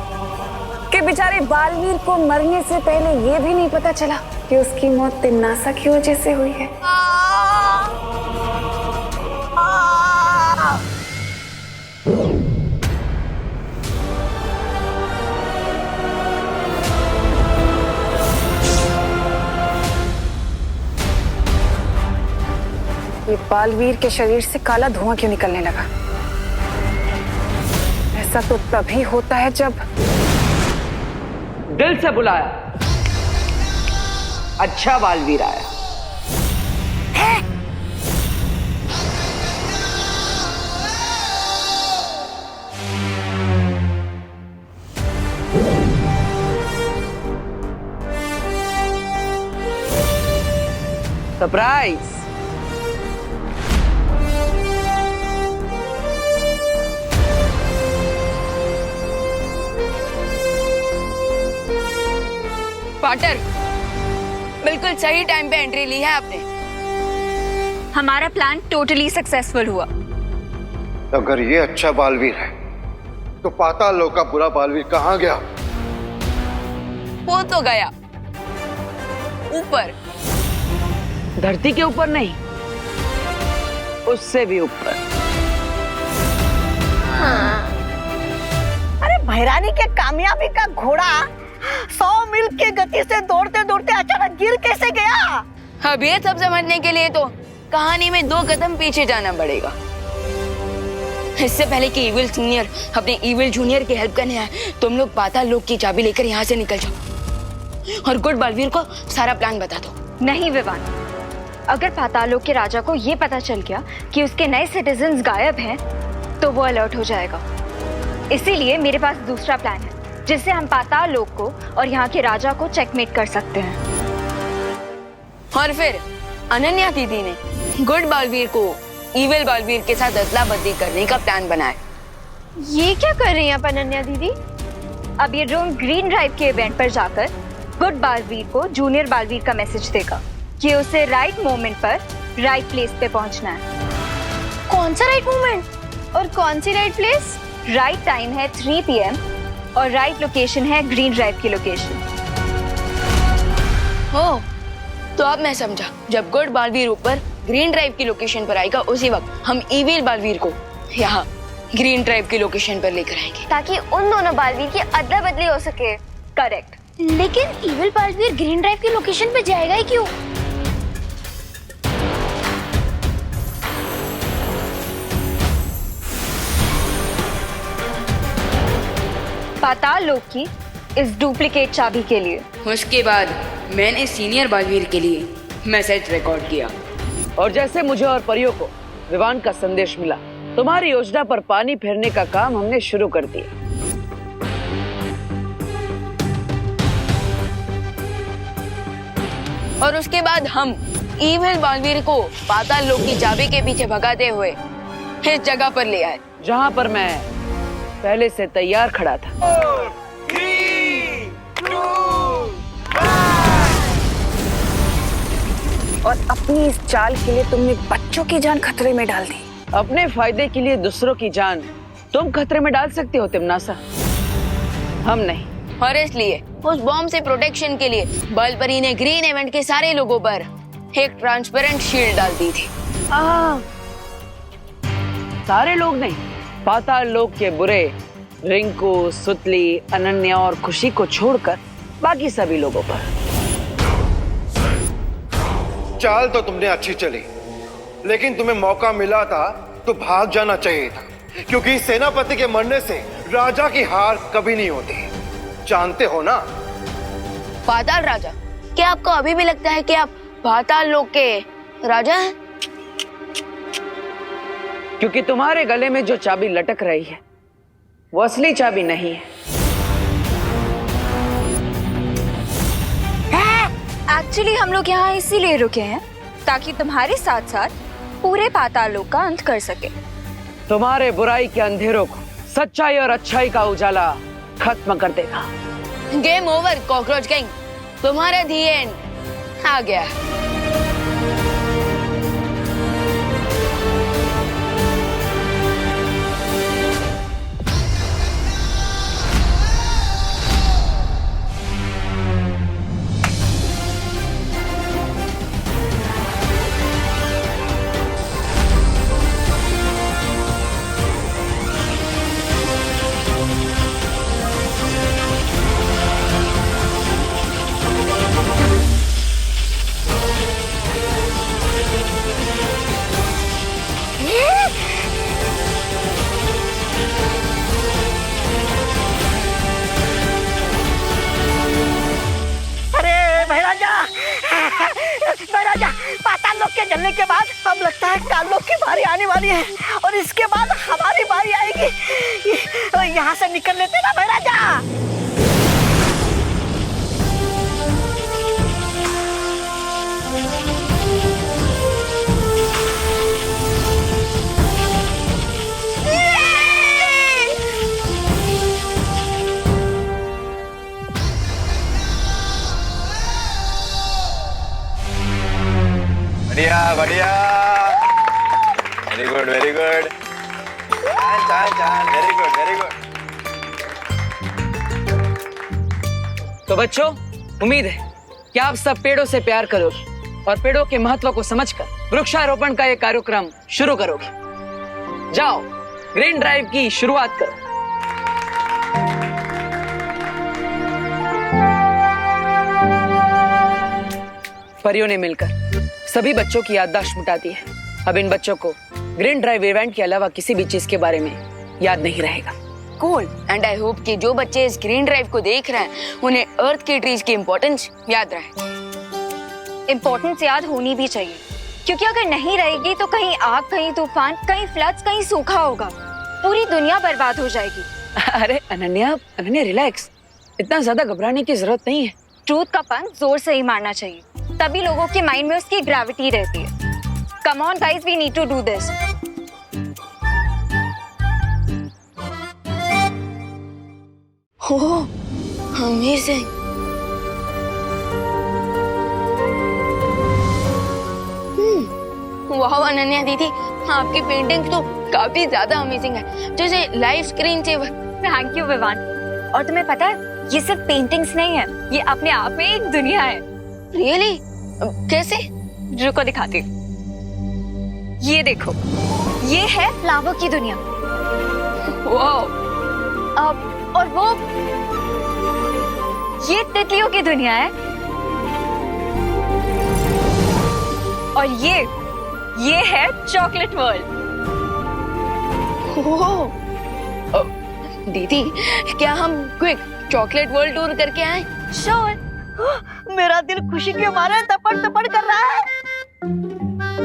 कि बेचारे बालवीर को मरने से पहले ये भी नहीं पता चला कि उसकी मौत तिम्नासा की वजह से हुई है। ये बालवीर के शरीर से काला धुआं क्यों निकलने लगा? ऐसा तो तभी होता है जब दिल से बुलाया, अच्छा बालवीर आया। सरप्राइज। पार्टनर, बिल्कुल सही टाइम पे एंट्री ली है आपने। हमारा प्लान टोटली सक्सेसफुल हुआ। अगर ये अच्छा बालवीर है तो पाताल लोक का बुरा बालवीर कहाँ गया? वो तो गया ऊपर। धरती के ऊपर नहीं, उससे भी ऊपर। हाँ। अरे भैरानी के कामयाबी का घोड़ा 100 मील की गति से दौड़ते दौड़ते अचानक गिर कैसे गया? अब ये सब समझने के लिए तो कहानी में 2 कदम पीछे जाना पड़ेगा। इससे पहले कि इविल सीनियर अपने इविल जूनियर की हेल्प करने आए, तुम लोग पाताल लोक की चाबी लेकर यहाँ से निकल जाओ और गुड बालवीर को सारा प्लान बता दो। नहीं विवान, अगर पाताल लोक के राजा को ये पता चल गया कि उसके नए सिटीजन्स गायब हैं, तो वो अलर्ट हो जाएगा। इसीलिए मेरे पास दूसरा प्लान है जिससे हम पाताल लोक को और यहाँ के राजा को चेकमेट कर सकते हैं। और फिर अनन्या दीदी ने गुड बालवीर को इविल बालवीर के साथ अदला बदली करने का प्लान बनाया। ये क्या कर रही हैं आप अनन्या दीदी? अब ये ड्रोन ग्रीन ड्राइव के इवेंट पर जाकर गुड बालवीर को जूनियर बालवीर का मैसेज देगा कि उसे राइट मोमेंट पर राइट प्लेस पे पहुंचना है। कौन सा राइट मोमेंट और कौन सी राइट प्लेस? राइट टाइम है 3 PM और राइट लोकेशन है ग्रीन ड्राइव की लोकेशन। हो तो अब मैं समझा, जब गुड बालवीर ऊपर ग्रीन ड्राइव की लोकेशन पर आएगा, उसी वक्त हम इविल बालवीर को यहाँ ग्रीन ड्राइव की लोकेशन पर लेकर आएंगे ताकि उन दोनों बालवीर की अदला बदली हो सके। करेक्ट। लेकिन इविल बालवीर ग्रीन ड्राइव की लोकेशन पे जाएगा ही क्यों? पाताल लोक की इस डुप्लीकेट चाबी के लिए। उसके बाद मैंने सीनियर बालवीर के लिए मैसेज रिकॉर्ड किया और जैसे मुझे और परियों को विवान का संदेश मिला, तुम्हारी योजना पर पानी फेरने का काम हमने शुरू कर दिया। और उसके बाद हम इविल बालवीर को पाताल लोक की चाबी के पीछे भगाते हुए इस जगह पर ले आए जहाँ पर मैं पहले से तैयार खड़ा था। 4 3 2 और अपनी इस चाल के लिए तुमने बच्चों की जान खतरे में डाल दी। अपने फायदे के लिए दूसरों की जान तुम खतरे में डाल सकती हो तिम्नासा, हम नहीं। और इसलिए उस बॉम्ब से प्रोटेक्शन के लिए बलपरी ने ग्रीन इवेंट के सारे लोगों पर एक ट्रांसपेरेंट शील्ड डाल दी थी। सारे लोग नहीं, पाताल लोक के बुरे रिंकू, सुतली, अनन्या और खुशी को छोड़कर बाकी सभी लोगों पर। चाल तो तुमने अच्छी चली, लेकिन तुम्हें मौका मिला था तो भाग जाना चाहिए था, क्योंकि सेनापति के मरने से राजा की हार कभी नहीं होती, जानते हो ना? पाताल राजा, क्या आपको अभी भी लगता है कि आप पाताल लोक के राजा हैं? क्योंकि तुम्हारे गले में जो चाबी लटक रही है वो असली चाबी नहीं है। एक्चुअली हम लोग यहाँ इसीलिए रुके हैं ताकि तुम्हारे साथ साथ पूरे पाताल लोक का अंत कर सके। तुम्हारे बुराई के अंधेरों को सच्चाई और अच्छाई का उजाला खत्म कर देगा। गेम ओवर कॉकरोच गैंग, तुम्हारा दी एंड आ गया। महाराजा, पाताल लोक के जलने के बाद अब लगता है काल लोक की बारी आने वाली है और इसके बाद हमारी बारी आएगी। यहाँ से निकल लेते ना महाराजा। बढ़िया बढ़िया, वेरी गुड वेरी गुड, चाल चाल, वेरी गुड वेरी गुड। तो बच्चों, उम्मीद है कि आप सब पेड़ों से प्यार करोगे और पेड़ों के महत्व को समझकर वृक्षारोपण का ये कार्यक्रम शुरू करोगे। जाओ, ग्रीन ड्राइव की शुरुआत करो। परियों ने मिलकर सभी बच्चों की याददाश्त मिटा दी है। अब इन बच्चों को ग्रीन ड्राइव इवेंट के अलावा किसी भी चीज के बारे में याद नहीं रहेगा। कूल, एंड आई होप कि जो बच्चे इस ग्रीन ड्राइव को देख रहे हैं उन्हें अर्थ के ट्रीज की इम्पोर्टेंस याद रहे। इम्पोर्टेंस याद होनी भी चाहिए, क्योंकि अगर नहीं रहेगी तो कहीं आग, कहीं तूफान, कहीं फ्लड्स, कहीं सूखा होगा, पूरी दुनिया बर्बाद हो जाएगी। अरे अनन्या रिलैक्स, इतना ज्यादा घबराने की जरूरत नहीं है। ट्रूथ का पंच जोर से ही मारना चाहिए, तभी लोगों के माइंड में उसकी ग्रेविटी रहती है। Come on guys, we need to do this. Oh, amazing. वाह अनन्या दीदी, आपकी पेंटिंग तो काफी ज्यादा अमेजिंग है, जैसे live screen saver. Thank you Vivaan. और तुम्हें पता है, ये सिर्फ पेंटिंग्स नहीं है, ये अपने आप में एक दुनिया है। रियली? कैसे? रुको दिखाती हूँ। ये देखो, ये है फ्लावर की दुनिया। वाओ। और वो ये तितलियों की दुनिया है। और ये है चॉकलेट वर्ल्ड। दीदी, क्या हम क्विक चॉकलेट वर्ल्ड टूर करके आए? श्योर। मेरा दिल खुशी के मारे तपड़ तपड़ कर रहा है।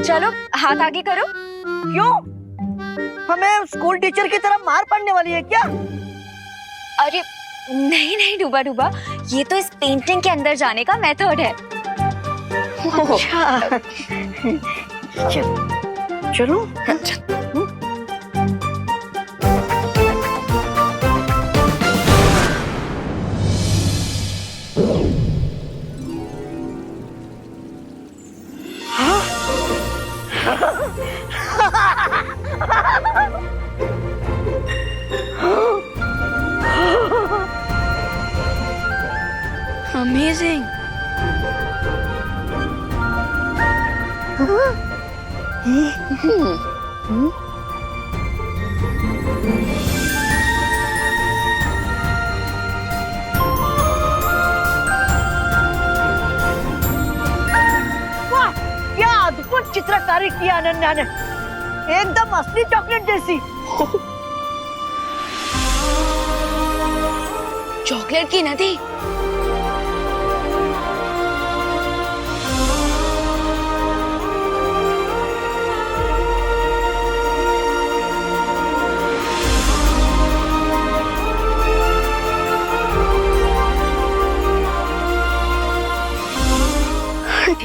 चलो हाथ आगे करो। क्यों? हमें स्कूल टीचर की तरह मार पड़ने वाली है क्या? अरे नहीं डूबा डूबा, ये तो इस पेंटिंग के अंदर जाने का मेथड है। अच्छा। चलो। Amazing. वाह, क्या अद्भुत चित्रकारी किया अनन्या ने, एकदम असली चॉकलेट जैसी। चॉकलेट की नदी।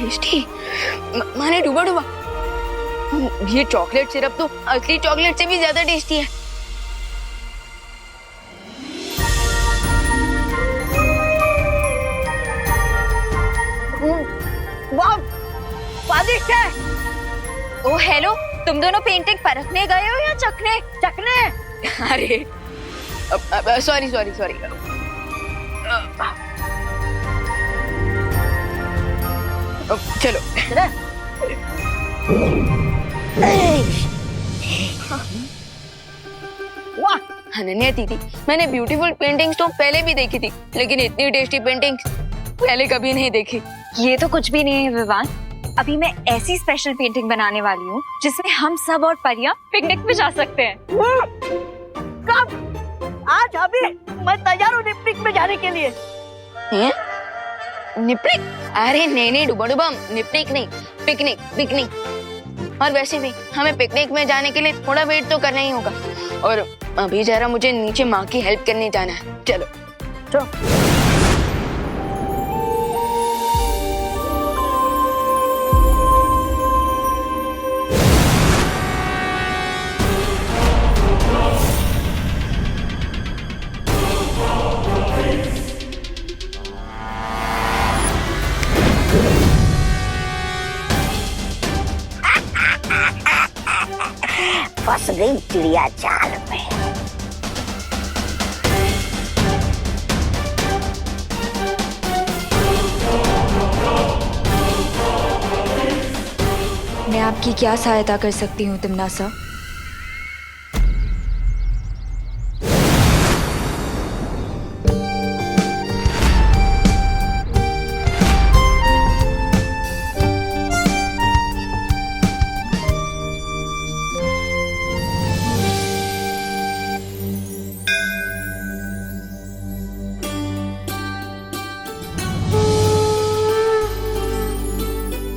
टेस्टी। माने डूबा डूबा। ये चॉकलेट सिरप तो असली चॉकलेट से भी ज्यादा टेस्टी है। वाह, स्वादिष्ट है। ओ हेलो, तुम दोनों पेंटिंग परखने गए हो या चखने? चखने। अरे सॉरी सॉरी सॉरी। चलो वाह अनन्या दीदी, मैंने ब्यूटीफुल पेंटिंग्स तो पहले भी देखी थी, लेकिन इतनी टेस्टी पेंटिंग्स पहले कभी नहीं देखी। ये तो कुछ भी नहीं है विवान। अभी मैं ऐसी स्पेशल पेंटिंग बनाने वाली हूँ जिसमें हम सब और परियां पिकनिक पे जा सकते हैं। कब? आज अभी मैं तैयार हूँ पिकनिक में जाने के लिए। निपनिक? अरे नहीं डूबा डूबा, निपनिक नहीं, पिकनिक पिकनिक। और वैसे भी हमें पिकनिक में जाने के लिए थोड़ा वेट तो करना ही होगा, और अभी जरा मुझे नीचे माँ की हेल्प करने जाना है। चलो चलो। फंस गई चिड़िया जाल में। मैं आपकी क्या सहायता कर सकती हूँ तिम्नासा?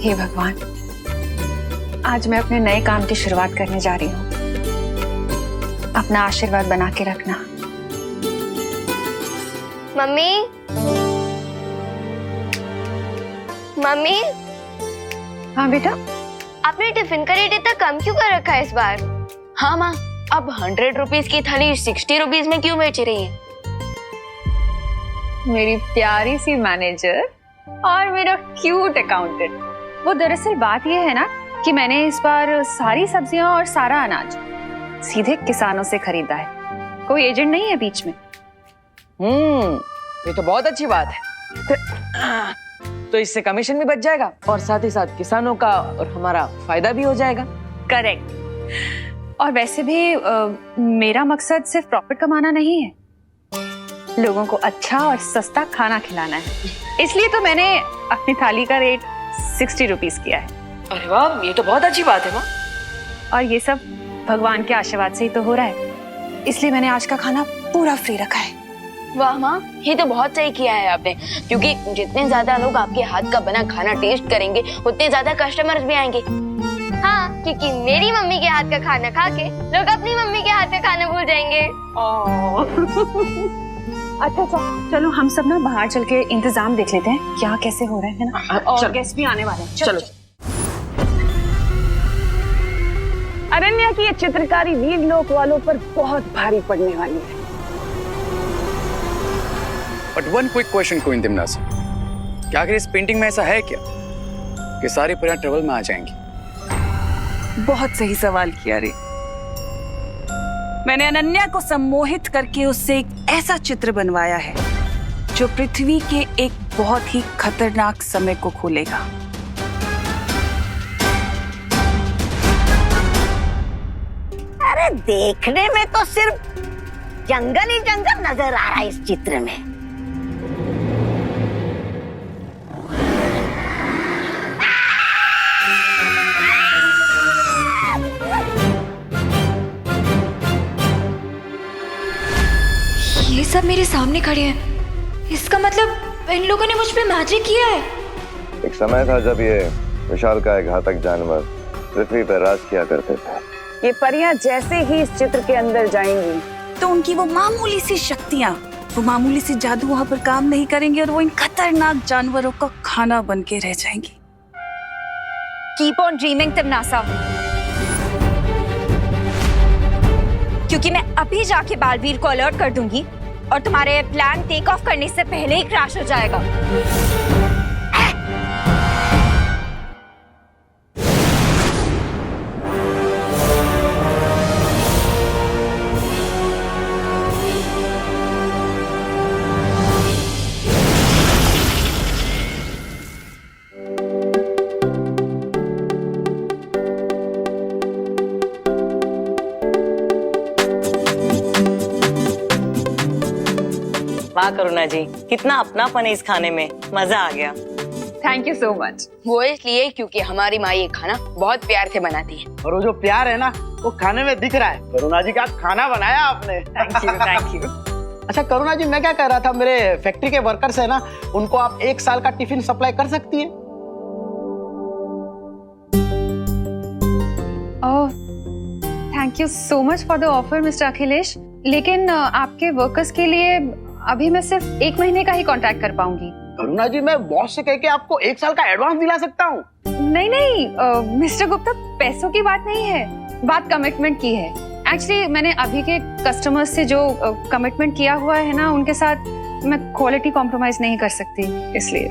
हे भगवान, आज मैं अपने नए काम की शुरुआत करने जा रही हूँ। अपना आशीर्वाद बना के रखना। Mummy, mummy. हाँ बेटा। आपने टिफिन का रेट इतना कम क्यों कर रखा है इस बार? हाँ माँ, अब 100 रुपीज की थाली 60 रुपीज में क्यों बेच रही है? मेरी प्यारी सी मैनेजर और मेरा क्यूट अकाउंटेंट। वो दरअसल बात ये है ना कि मैंने इस बार सारी सब्जियां और सारा अनाज सीधे किसानों से खरीदा है। कोई एजेंट नहीं है बीच में। ये तो बहुत अच्छी बात है। तो इससे कमीशन भी बच जाएगा और साथ ही साथ किसानों का और हमारा फायदा भी हो जाएगा। करेक्ट। और वैसे भी मेरा मकसद सिर्फ प्रॉफिट कमाना नहीं है, लोगों को अच्छा और सस्ता खाना खिलाना है। इसलिए तो मैंने अपनी थाली का रेट 60 रुपीज किया है। अरे वाह, ये तो बहुत अच्छी बात है माँ। और ये सब भगवान के आशीर्वाद से ही तो हो रहा है, इसलिए मैंने आज का खाना पूरा फ्री रखा है। वाह माँ, ये तो बहुत सही किया है आपने, क्योंकि जितने ज्यादा लोग आपके हाथ का बना खाना टेस्ट करेंगे उतने ज्यादा कस्टमर्स भी आएंगे। हाँ, क्योंकि मेरी मम्मी के हाथ का खाना खा के लोग अपनी मम्मी के हाथ का खाना भूल जाएंगे। अच्छा चलो हम सब ना बाहर चल के इंतजाम देख लेते हैं क्या कैसे हो रहे हैं ना, और गेस्ट भी आने वाले हैं। चलो। अरण्या की ये चित्रकारी वीर लोक वालों पर बहुत भारी पड़ने वाली है। But one quick question queen तिम्नासा, क्या आखिर इस पेंटिंग में ऐसा है क्या कि सारी परियां ट्रबल में आ जाएंगी? बहुत सही सवाल किया रे। मैंने अनन्या को सम्मोहित करके उससे एक ऐसा चित्र बनवाया है जो पृथ्वी के एक बहुत ही खतरनाक समय को खोलेगा। अरे देखने में तो सिर्फ जंगल ही जंगल नजर आ रहा है इस चित्र में। ये सब मेरे सामने खड़े हैं, इसका मतलब इन लोगों ने मुझ पे मैजिक किया है। एक समय था जब ये विशालकाय घातक जानवर पृथ्वी पर राज किया करते थे। ये परियां जैसे ही इस चित्र के अंदर जाएंगी तो उनकी वो मामूली सी शक्तियां, वो मामूली सी जादू वहां पर काम नहीं करेंगे और वो इन खतरनाक जानवरों का खाना बन के रह जाएंगी। कीप ऑन ड्रीमिंग तिमनासा, क्योंकि मैं अभी जाके बालवीर को अलर्ट कर दूंगी और तुम्हारे प्लान टेक ऑफ करने से पहले ही क्रैश हो जाएगा। वाह करुणा जी, कितना अपनापन है इस खाने में, मजा आ गया। Thank you so much. वो इसलिए क्योंकि हमारी माँ ये खाना बहुत प्यार से बनाती है। और वो जो प्यार है ना, वो खाने में दिख रहा है। करुणा जी क्या खाना बनाया आपने। Thank you thank you. अच्छा करुणा जी, मैं क्या कह रहा था, मेरे फैक्ट्री के वर्कर्स है ना, उनको आप 1 साल का टिफिन सप्लाई कर सकती है। Oh, thank you so much for the offer mister Akhilesh, लेकिन आपके वर्कर्स के लिए अभी मैं सिर्फ 1 महीने का ही कॉन्ट्रैक्ट कर पाऊंगी। करुणा जी, मैं बॉस से कह के आपको 1 साल का एडवांस दिला सकता हूँ। नहीं नहीं मिस्टर गुप्ता, पैसों की बात नहीं है, बात कमिटमेंट की है। एक्चुअली मैंने अभी के कस्टमर्स से जो कमिटमेंट किया हुआ है ना, उनके साथ मैं क्वालिटी कॉम्प्रोमाइज नहीं कर सकती, इसलिए।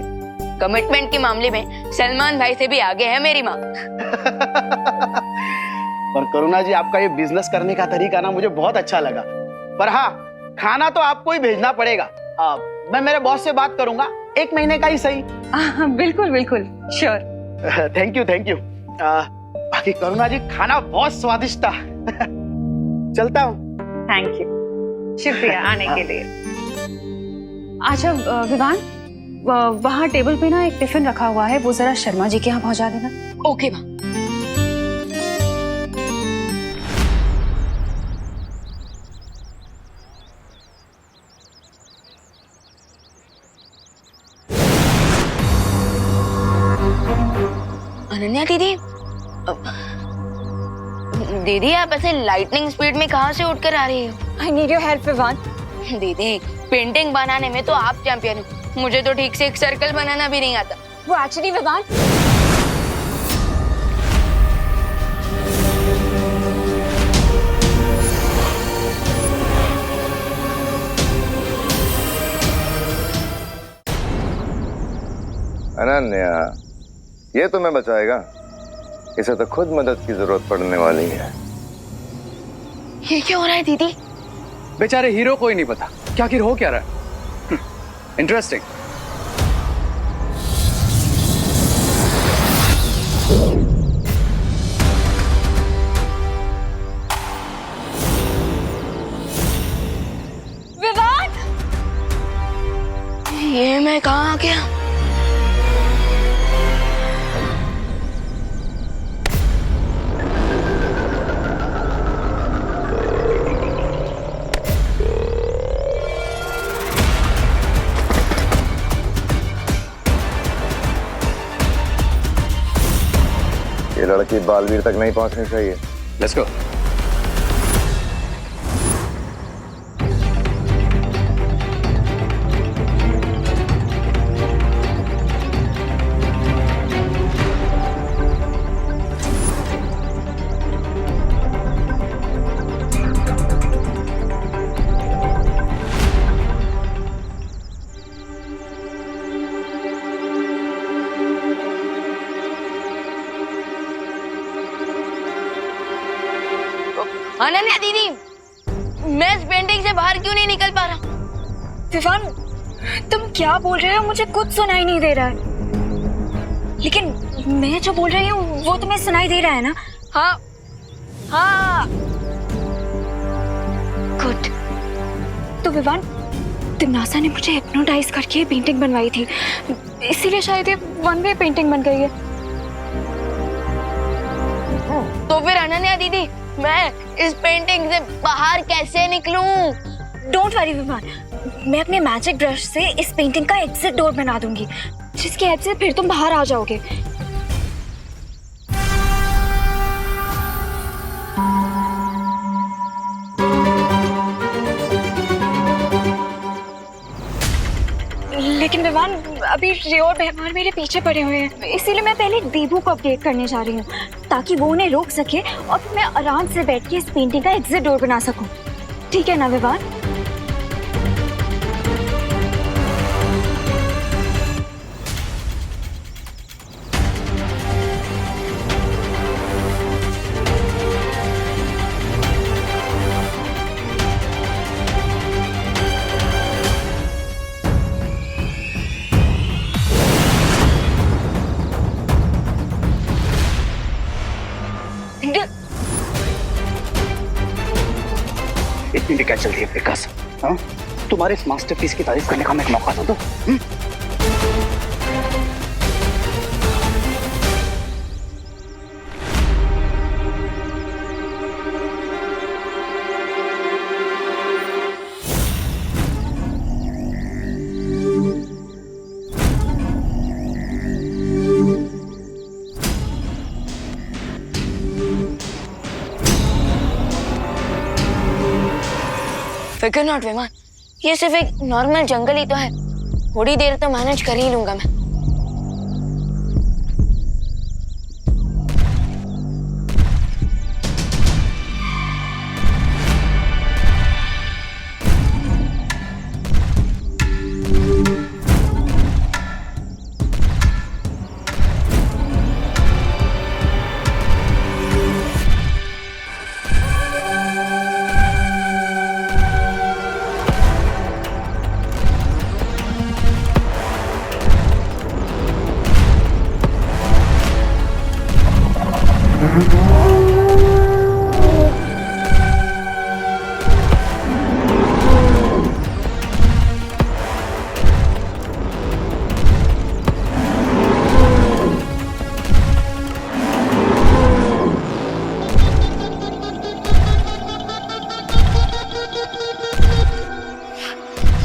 कमिटमेंट के मामले में सलमान भाई से भी आगे है मेरी माँ। पर करुणा जी, आपका ये बिजनेस करने का तरीका ना मुझे बहुत अच्छा लगा। पर हाँ, खाना तो आपको ही भेजना पड़ेगा। मैं मेरे बॉस से बात करूंगा, 1 महीने का ही सही। बिल्कुल बिल्कुल, sure. Thank you thank you. बाकी करुणा जी, खाना बहुत स्वादिष्ट था। चलता हूँ। थैंक यू, शुक्रिया आने के लिए। अच्छा विवान, वहाँ टेबल पे ना एक टिफिन रखा हुआ है, वो जरा शर्मा जी के यहाँ पहुँचा देना। ओके माँ। अनन्या दीदी, दीदी आप ऐसे लाइटनिंग स्पीड में कहाँ से उठकर आ रही हो? I need your help Vivaan. दीदी, पेंटिंग बनाने में तो आप चैंपियन हो, मुझे तो ठीक से एक सर्कल बनाना भी नहीं आता। वो एक्चुअली विवान, अनन्या, ये तुम्हें बचाएगा? इसे तो खुद मदद की जरूरत पड़ने वाली है। ये क्या हो रहा है दीदी? बेचारे हीरो को ही नहीं पता क्या आखिर हो क्या रहा है। इंटरेस्टिंग। विवान, ये मैं कहाँ आ गया? ये लड़की बालवीर तक नहीं पहुंचनी चाहिए। Let's go. अनन्या दीदी, मैं इस पेंटिंग से बाहर क्यों नहीं निकल पा रहा? विवान, तुम क्या बोल रहे हो? मुझे कुछ सुनाई नहीं दे रहा है। लेकिन मैं जो बोल रही हूँ वो तुम्हें सुनाई दे रहा है ना? हाँ हाँ। गुड। तो विवान, तिमनासा ने मुझे हिप्नोटाइज करके ये पेंटिंग बनवाई थी, इसीलिए शायद ये 1 वे पेंटिंग बन गई है। तो फिर अनन्या दीदी, मैं इस पेंटिंग से बाहर कैसे निकलूं? डोंट वरी विवान, मैं अपने मैजिक ब्रश से इस पेंटिंग का एग्जिट डोर बना दूंगी, जिसकी हेल्प से फिर तुम बाहर आ जाओगे। लेकिन विवान अभी रियो और व्यवहार मेरे पीछे पड़े हुए हैं, इसीलिए मैं पहले देबू को अपडेट करने जा रही हूँ ताकि वो उन्हें रोक सके और फिर मैं आराम से बैठ के इस पेंटिंग का एग्जिट डोर बना सकूँ। ठीक है ना विवान? इतनी भी क्या चल रही है विकास? हाँ, तुम्हारे इस मास्टरपीस की तारीफ करने का मैं एक मौका तो दो। फिकर नॉट विमान, ये सिर्फ एक नॉर्मल जंगल ही तो है, थोड़ी देर तो मैनेज कर ही लूंगा मैं।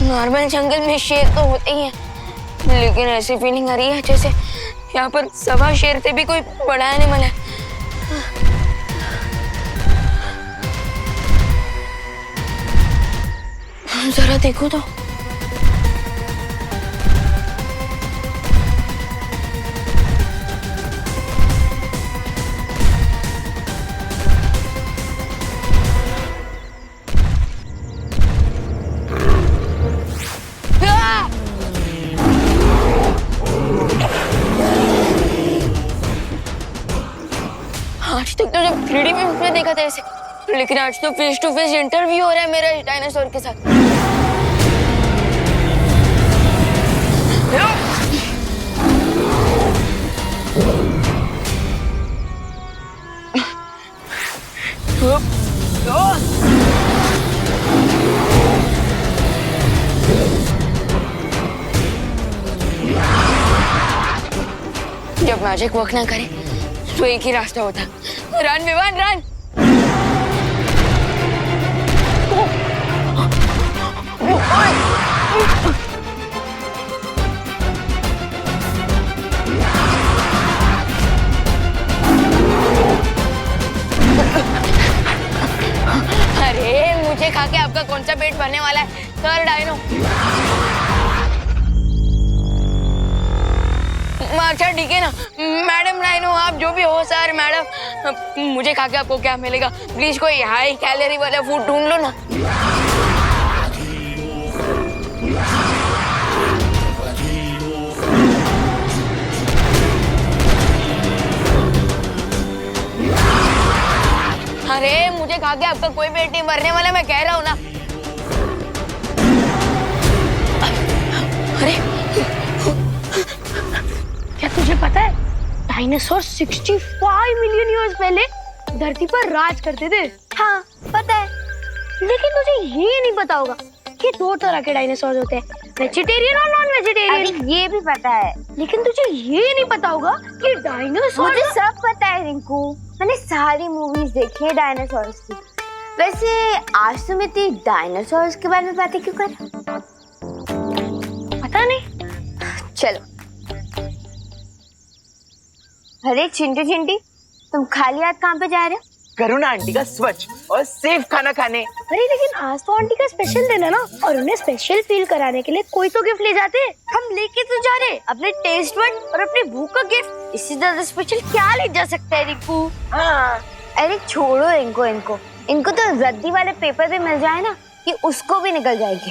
नॉर्मल जंगल में शेर तो होते ही हैं, लेकिन ऐसी फीलिंग आ रही है जैसे यहाँ पर सवा शेर से भी कोई बड़ा एनिमल है। जरा देखो तो। आज तक तो जब 3D में देखा था ऐसे, लेकिन आज तो फेस टू फेस इंटरव्यू हो रहा है मेरा डायनासोर के साथ। जब मैजिक वर्क ना करे तो एक ही रास्ता होता, रन विवान रन। अरे मुझे खा के आपका कौन सा पेट भरने वाला है सर डायनो? अच्छा ठीक है ना मैडम डायनो, आप जो भी हो सर मैडम, मुझे खा के आपको क्या मिलेगा? प्लीज कोई हाई कैलोरी वाला फूड ढूंढ लो ना। अरे मुझे खा के आपका कोई पेट नहीं भरने वाला, मैं कह रहा हूँ ना। अरे क्या तुझे पता है डायनासोर 65 मिलियन ईयर्स पहले धरती पर राज करते थे? हाँ पता है, लेकिन तुझे ये नहीं पता होगा कि 2 तरह के डायनासोर होते हैं, वेजिटेरियन और नॉन वेजिटेरियन। ये भी पता है, लेकिन तुझे ये नहीं पता होगा कि डायनासोर। मुझे सब पता है रिंकू, मैंने सारी मूवीज देखी है डायनासोर्स की। वैसे आज तुम इतनी डायनासोर्स के बारे में बातें क्यों कर? पता नहीं, चलो। अरे चिंटू चिंटी, तुम खाली हाथ कहाँ पे जा रहे हो? करुणा आंटी का स्वच्छ और सेफ खाना खाने। अरे लेकिन आज तो आंटी का स्पेशल दिन है ना, और उन्हें स्पेशल फील कराने के लिए कोई तो गिफ्ट ले जाते। हम लेके तो जा रहे अपने टेस्ट बड और अपनी भूख का गिफ्ट। इससे ज्यादा स्पेशल क्या ले जा सकता है रिंकू? हाँ, अरे छोड़ो इनको तो रद्दी वाले पेपर भी मिल जाए ना कि उसको भी निकल जाएगी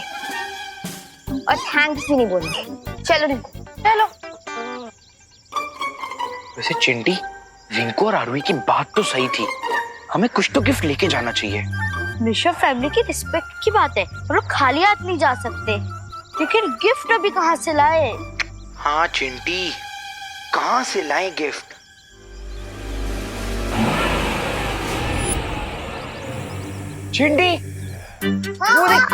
और थैंक्स भी नहीं बोलेंगे। चलो रिंकू चलो। वैसे चिंटी, रिंकू और आरवी की बात तो सही थी, हमें कुछ तो गिफ्ट लेके जाना चाहिए। मिश्रा फैमिली की रिस्पेक्ट की बात है, और खाली हाथ नहीं जा सकते, लेकिन गिफ्ट अभी कहाँ से लाए? हाँ चिंटी, कहाँ से लाए गिफ्ट? चिंटी, वो देख,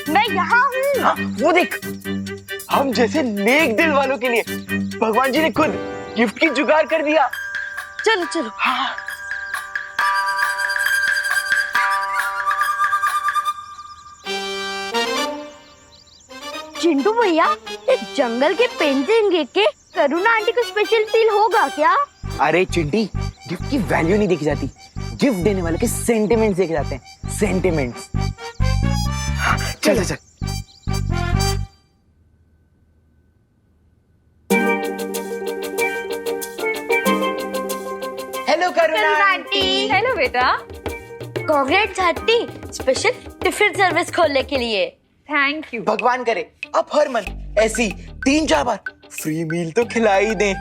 मैं यहाँ हूँ। हाँ, वो देख, हम जैसे नेक दिल वालों के लिए भगवान जी ने खुद गिफ्ट की जुगाड़ कर दिया। चलो चलो। हाँ। चिंटू भैया, इस जंगल के पेंटिंग देख के करुणा आंटी को स्पेशल फील होगा क्या? अरे चिंटी, गिफ्ट की वैल्यू नहीं देखी जाती, गिफ्ट देने वाले के सेंटिमेंट्स देखे जाते हैं, सेंटिमेंट्स। चल चल चल। हेलो करुणा आंटी। हेलो बेटा। Congrats aunty, special tiffin service खोलने के लिए। Thank you. भगवान करे अब हर मंथ ऐसी 3-4 बार फ्री मील तो खिला ही दे।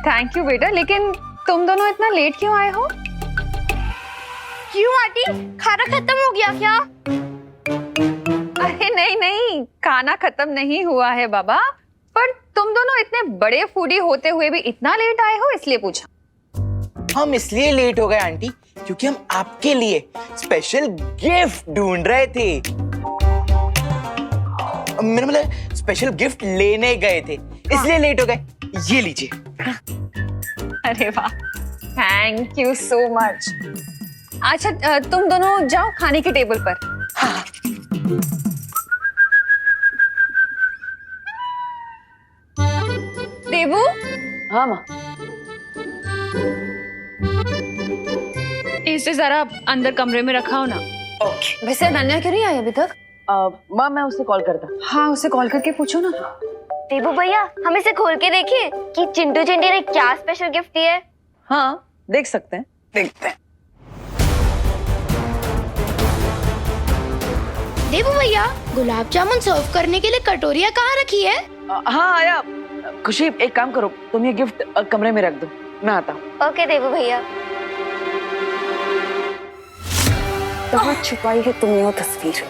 थैंक यू बेटा, लेकिन तुम दोनों इतना लेट क्यों आए हो? क्यों आंटी, खाना खत्म हो गया क्या? अरे नहीं, खाना खत्म नहीं हुआ है बाबा, पर तुम दोनों इतने बड़े फूडी होते हुए भी इतना लेट आए हो, इसलिए पूछा। हम इसलिए लेट हो गए आंटी क्योंकि हम आपके लिए स्पेशल गिफ्ट ढूंढ रहे थे। मेरा मतलब स्पेशल गिफ्ट लेने गए थे, इसलिए लेट हो गए। ये लीजिए। अरे वाह, थैंक यू सो मच। अच्छा, तुम दोनों जाओ खाने के टेबल पर। हाँ। देबू। हाँ माँ। इसे जरा अंदर कमरे में रखा हो ना। ओके। वैसे अनन्या क्यों नहीं आई अभी तक? माँ, मैं उससे कॉल करता। हाँ, उसे कॉल करके पूछो ना। देबू भैया, हम इसे खोल के देखें कि चिंटू चिंटी ने क्या स्पेशल गिफ्ट दिया है। हाँ, देख सकते हैं। देखते हैं। देबू भैया, गुलाब जामुन सर्व करने के लिए कटोरिया कहाँ रखी है? हाँ आया। खुशी, एक काम करो, तुम ये गिफ्ट कमरे में रख दो, मैं आता हूँ। ओके देबू भैया। कहाँ छुपाई है तुमने वो तस्वीर?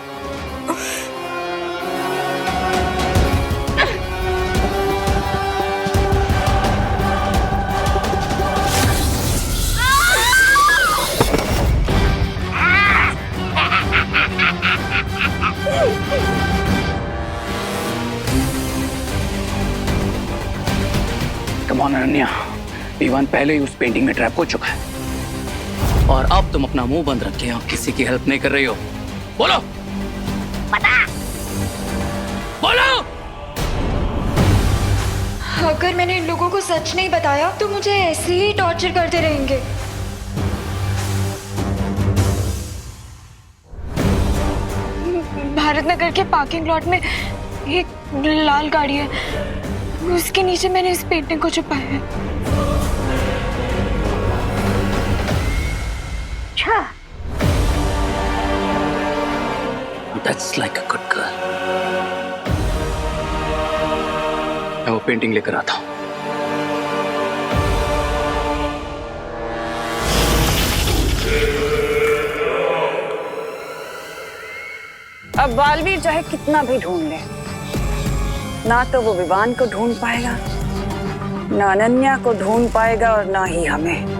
कम ऑन अनन्या, दीवान पहले ही उस पेंटिंग में ट्रैप हो चुका है, और अब तुम अपना मुंह बंद रखे और किसी की हेल्प नहीं कर रही हो। बोलो। बता। बोलो। अगर मैंने इन लोगों को सच नहीं बताया तो मुझे ऐसे ही टॉर्चर करते रहेंगे। भारत नगर के पार्किंग लॉट में एक लाल गाड़ी है, उसके नीचे मैंने इस पेंटिंग को छुपाया है। अच्छा। That's like a good girl. मैं वो पेंटिंग लेकर आता हूँ। अब बालवीर चाहे कितना भी ढूंढ ले, ना तो वो विवान को ढूंढ पाएगा, ना अनन्या को ढूंढ पाएगा, और ना ही हमें।